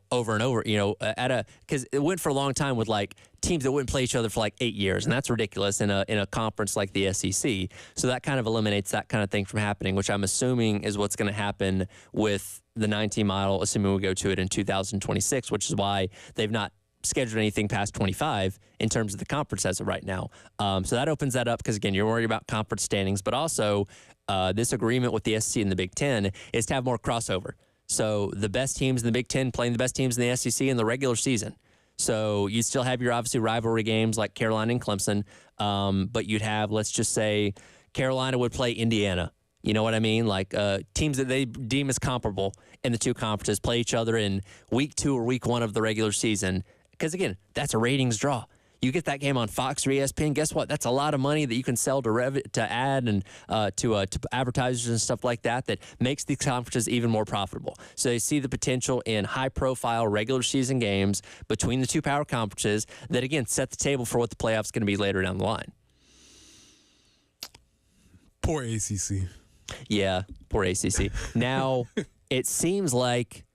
over and over, because it went for a long time with like teams that wouldn't play each other for like 8 years, and that's ridiculous in a conference like the SEC. So that kind of eliminates that kind of thing from happening, which I'm assuming is what's going to happen with the 9-team model, assuming we go to it in 2026, which is why they've not scheduled anything past 25 in terms of the conference as of right now. So that opens that up because, again, you're worried about conference standings, but also this agreement with the SEC and the Big Ten is to have more crossover. So the best teams in the Big Ten playing the best teams in the SEC in the regular season. So you'd still have your obviously rivalry games like Carolina and Clemson, but you'd have, let's just say, Carolina would play Indiana. You know what I mean? Like teams that they deem as comparable in the 2 conferences play each other in week 2 or week 1 of the regular season. Because, again, that's a ratings draw. You get that game on Fox or ESPN, guess what? That's a lot of money that you can sell to ad and to advertisers and stuff like that makes these conferences even more profitable. So they see the potential in high-profile regular season games between the 2 power conferences that, again, set the table for what the playoffs going to be later down the line. Poor ACC. Yeah, poor ACC. Now, it seems like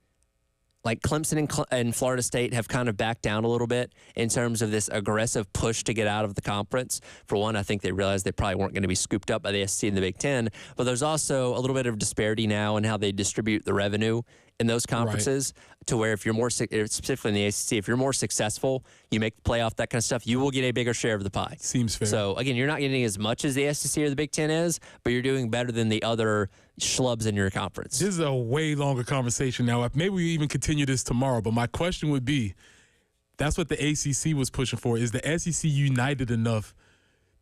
like Clemson and Florida State have kind of backed down a little bit in terms of this aggressive push to get out of the conference. For one, I think they realized they probably weren't going to be scooped up by the SEC and the Big Ten, but there's also a little bit of disparity now in how they distribute the revenue in those conferences, to where if you're more, specifically in the ACC, if you're more successful, you make the playoff, that kind of stuff, you will get a bigger share of the pie. Seems fair. So, again, you're not getting as much as the SEC or the Big Ten is, but you're doing better than the other schlubs in your conference. This is a way longer conversation now. Maybe we even continue this tomorrow, but my question would be, that's what the ACC was pushing for. Is the SEC united enough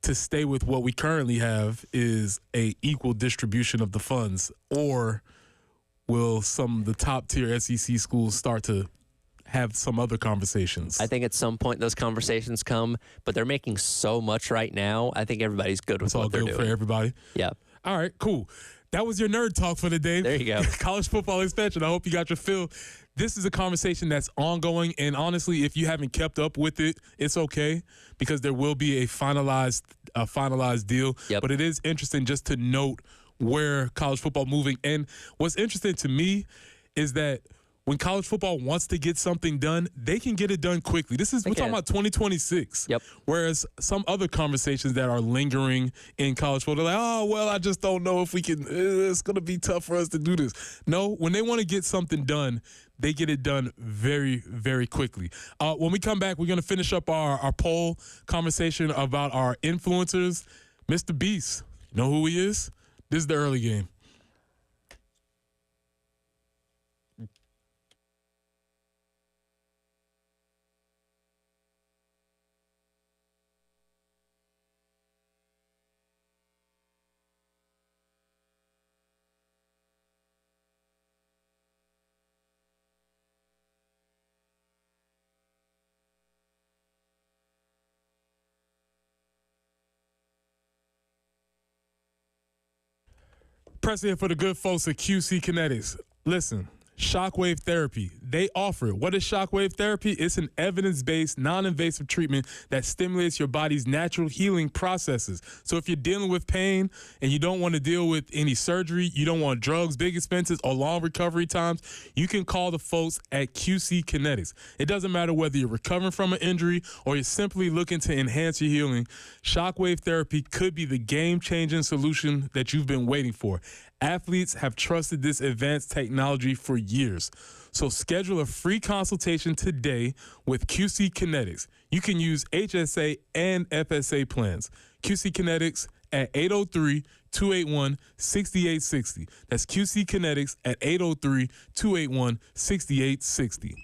to stay with what we currently have, is a equal distribution of the funds, or will some of the top-tier SEC schools start to have some other conversations? I think at some point those conversations come, but they're making so much right now. I think everybody's good with what they're doing. It's all good for everybody. Yeah. All right, cool. That was your nerd talk for the day. There you go. College football expansion. I hope you got your fill. This is a conversation that's ongoing, and honestly, if you haven't kept up with it, it's okay, because there will be a finalized deal. Yep. But it is interesting just to note where college football moving. And what's interesting to me is that when college football wants to get something done, they can get it done quickly. We're talking about 2026. Yep. Whereas some other conversations that are lingering in college football, they're like, oh, well, I just don't know if we can, it's going to be tough for us to do this. No, when they want to get something done, they get it done very, very quickly. When we come back, we're going to finish up our poll conversation about our influencers. Mr. Beast, you know who he is? This is the early game. Press here for the good folks at QC Kinetics. Listen, shockwave therapy, they offer it. What is shockwave therapy? It's an evidence-based, non-invasive treatment that stimulates your body's natural healing processes. So if you're dealing with pain and you don't want to deal with any surgery, you don't want drugs, big expenses, or long recovery times, you can call the folks at QC Kinetics. It doesn't matter whether you're recovering from an injury or you're simply looking to enhance your healing. Shockwave therapy could be the game-changing solution that you've been waiting for. Athletes have trusted this advanced technology for years. So schedule a free consultation today with QC Kinetics. You can use HSA and FSA plans. QC Kinetics at 803-281-6860. That's QC Kinetics at 803-281-6860.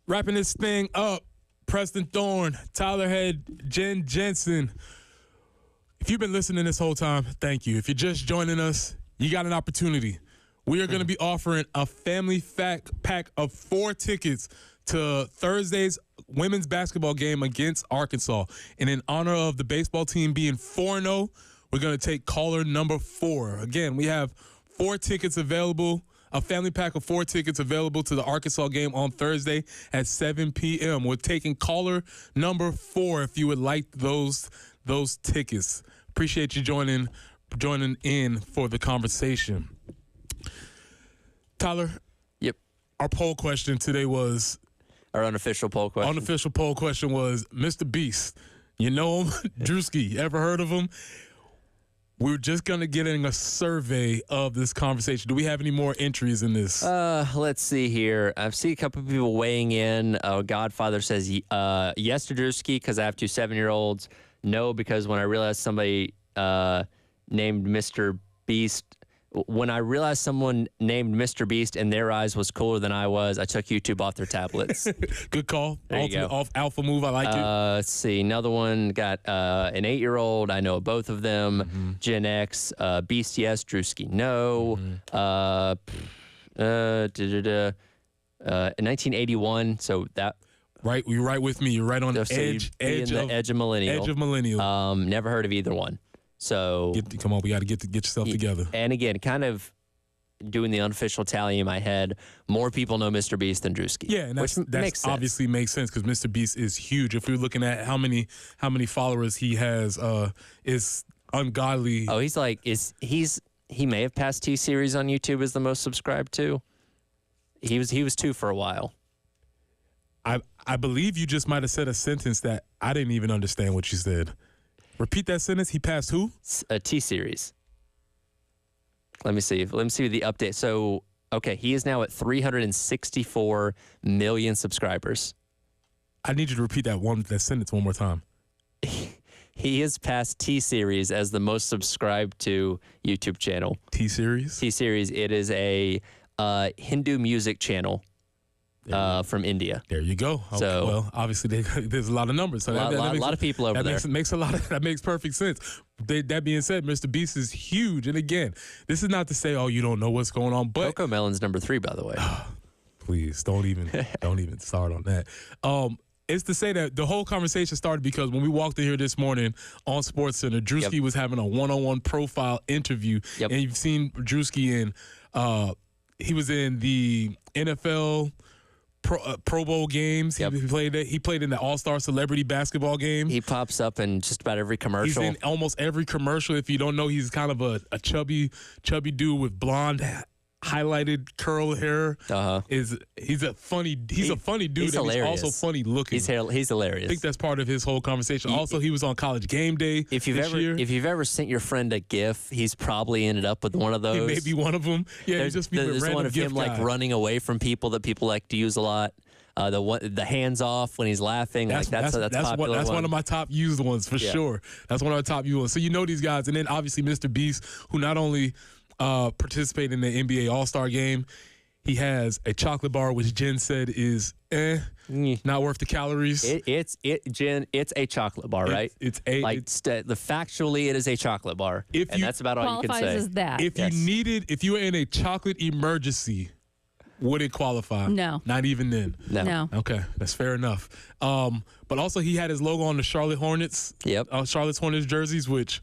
Wrapping this thing up, Preston Thorne, Tyler Head, Jen Jensen. If you've been listening this whole time, thank you. If you're just joining us, you got an opportunity. We are going to be offering a family pack of 4 tickets to Thursday's women's basketball game against Arkansas. And in honor of the baseball team being 4-0, we're going to take caller number 4. Again, we have 4 tickets available, a family pack of 4 tickets available to the Arkansas game on Thursday at 7 p.m. We're taking caller number 4 if you would like those tickets. Appreciate you joining in for the conversation. Tyler? Yep. Our poll question today was... Our unofficial poll question. Unofficial poll question was, Mr. Beast, you know him? Drewski, ever heard of him? We're just going to get in a survey of this conversation. Do we have any more entries in this? Let's see here. I've seen a couple of people weighing in. Godfather says yes to Drewski because I have 2 7-year-olds. No, because when I realized somebody named Mr. Beast, when I realized someone named Mr. Beast in their eyes was cooler than I was, I took YouTube off their tablets. Good call. There you go. Off alpha move. I like it. Let's see. Another one got an 8-year-old. I know both of them. Mm-hmm. Gen X, Beast yes, Drewski no. In 1981. So that. Right, you're right with me. You're right on the edge of millennial. Edge of millennial. Never heard of either one. So come on, we got to get yourself together. And again, kind of doing the unofficial tally in my head, more people know Mr. Beast than Drewski. Yeah, and that makes obviously makes sense because Mr. Beast is huge. If we're looking at how many followers he has, is ungodly. Oh, he may have passed T-Series on YouTube as the most subscribed to. He was 2 for a while. I believe you just might have said a sentence that I didn't even understand what you said. Repeat that sentence. He passed who? A T-Series. Let me see the update. So, okay, he is now at 364 million subscribers. I need you to repeat that sentence one more time. He has passed T-Series as the most subscribed to YouTube channel. T-Series? T-Series. It is a Hindu music channel. From India. There you go. Okay, so, well, obviously there's a lot of numbers. So a lot of people over there. That makes perfect sense. That being said, Mr. Beast is huge. And again, this is not to say, you don't know what's going on, but Coco Melon's number 3, by the way. Please don't even start on that. It's to say that the whole conversation started because when we walked in here this morning on SportsCenter, Drewski was having a one-on-one profile interview, and you've seen Drewski in. He was in the NFL. Pro Bowl games. He played in the All-Star Celebrity Basketball game. He pops up in just about every commercial. He's in almost every commercial. If you don't know, he's kind of a chubby dude with blonde highlighted curl hair. He's a funny dude. He's and hilarious. He's also funny looking. He's hilarious. I think that's part of his whole conversation. Also, he was on College Game Day. If you've ever sent your friend a GIF, he's probably ended up with one of those. He may be one of them. Yeah, there's one of him like running away from people that people like to use a lot. The hands off when he's laughing. That's one of my top used ones for sure. That's one of our top used ones. So you know these guys, and then obviously Mr. Beast, who not only participated in the NBA All-Star game, he has a chocolate bar, which Jen said is not worth the calories. Jen, it's a chocolate bar, right? Factually, it is a chocolate bar, and that's about all you can say. As that. If you were in a chocolate emergency, would it qualify? No. Not even then? No. Okay, that's fair enough. But also he had his logo on the Charlotte Hornets. Yep. Charlotte Hornets jerseys, which...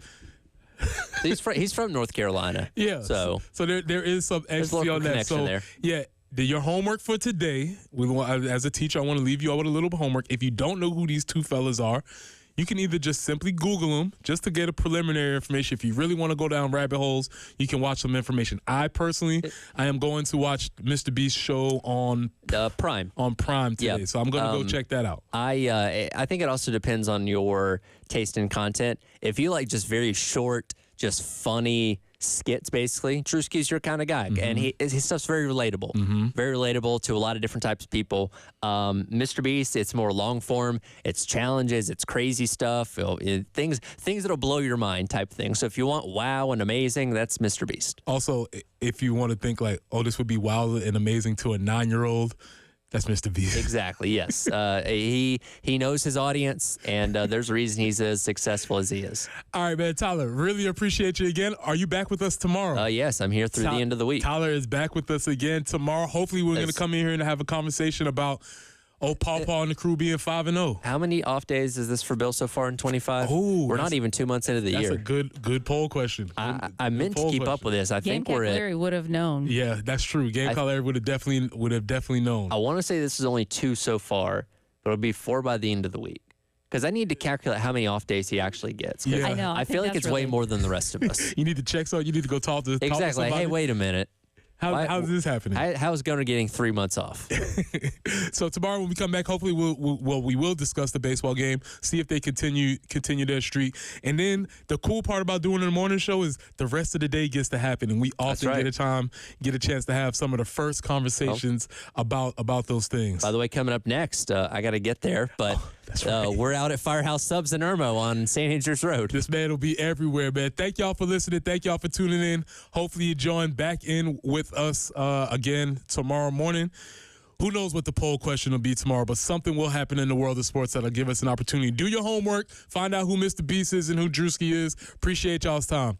he's from North Carolina. Yeah. So there is some ecstasy on that. So there. Yeah, your homework for today, as a teacher, I want to leave you out with a little homework. If you don't know who these 2 fellas are, you can either just simply Google them just to get a preliminary information. If you really want to go down rabbit holes, you can watch some information. I am going to watch Mr. Beast's show on Prime. On Prime today, so I'm going to go check that out. I think it also depends on your taste in content. If you like just very short, just funny skits, basically, Drewski's your kind of guy, and his stuff's very relatable, very relatable to a lot of different types of people. Mr. Beast, it's more long form, it's challenges, it's crazy stuff, things that'll blow your mind type thing. So if you want wow and amazing, that's Mr. Beast. Also, if you want to think like, this would be wild and amazing to a 9-year-old, That's Mr. B. Exactly. Yes. He knows his audience, and there's a reason he's as successful as he is. All right, man. Tyler, really appreciate you again. Are you back with us tomorrow? Yes, I'm here through the end of the week. Tyler is back with us again tomorrow. Hopefully, we're going to come in here and have a conversation about Paw and the crew being 5-0. How many off days is this for Bill so far in 25? Oh, we're not even 2 months into the year. That's a good poll question. I meant to keep up with this. I think we're at. Larry would have known. Yeah, that's true. Gamecock Larry would have definitely known. I want to say this is only 2 so far, but it'll be 4 by the end of the week. Because I need to calculate how many off days he actually gets. Yeah. I know. I feel like it's way more than the rest of us. You need to check something. You need to go talk to Exactly. somebody. Hey, wait a minute. How's this happening? How's Gunner getting 3 months off? So tomorrow when we come back, hopefully we will discuss the baseball game, see if they continue their streak. And then the cool part about doing the morning show is the rest of the day gets to happen, and we often get a chance to have some of the first conversations about those things. By the way, coming up next, I got to get there, but we're out at Firehouse Subs in Irmo on St. Andrews Road. This man will be everywhere, man. Thank y'all for listening. Thank y'all for tuning in. Hopefully you join back in with us again tomorrow morning. Who knows what the poll question will be tomorrow, but something will happen in the world of sports that'll give us an opportunity. Do your homework. Find out who Mr. Beast is and who Drewski is. Appreciate y'all's time.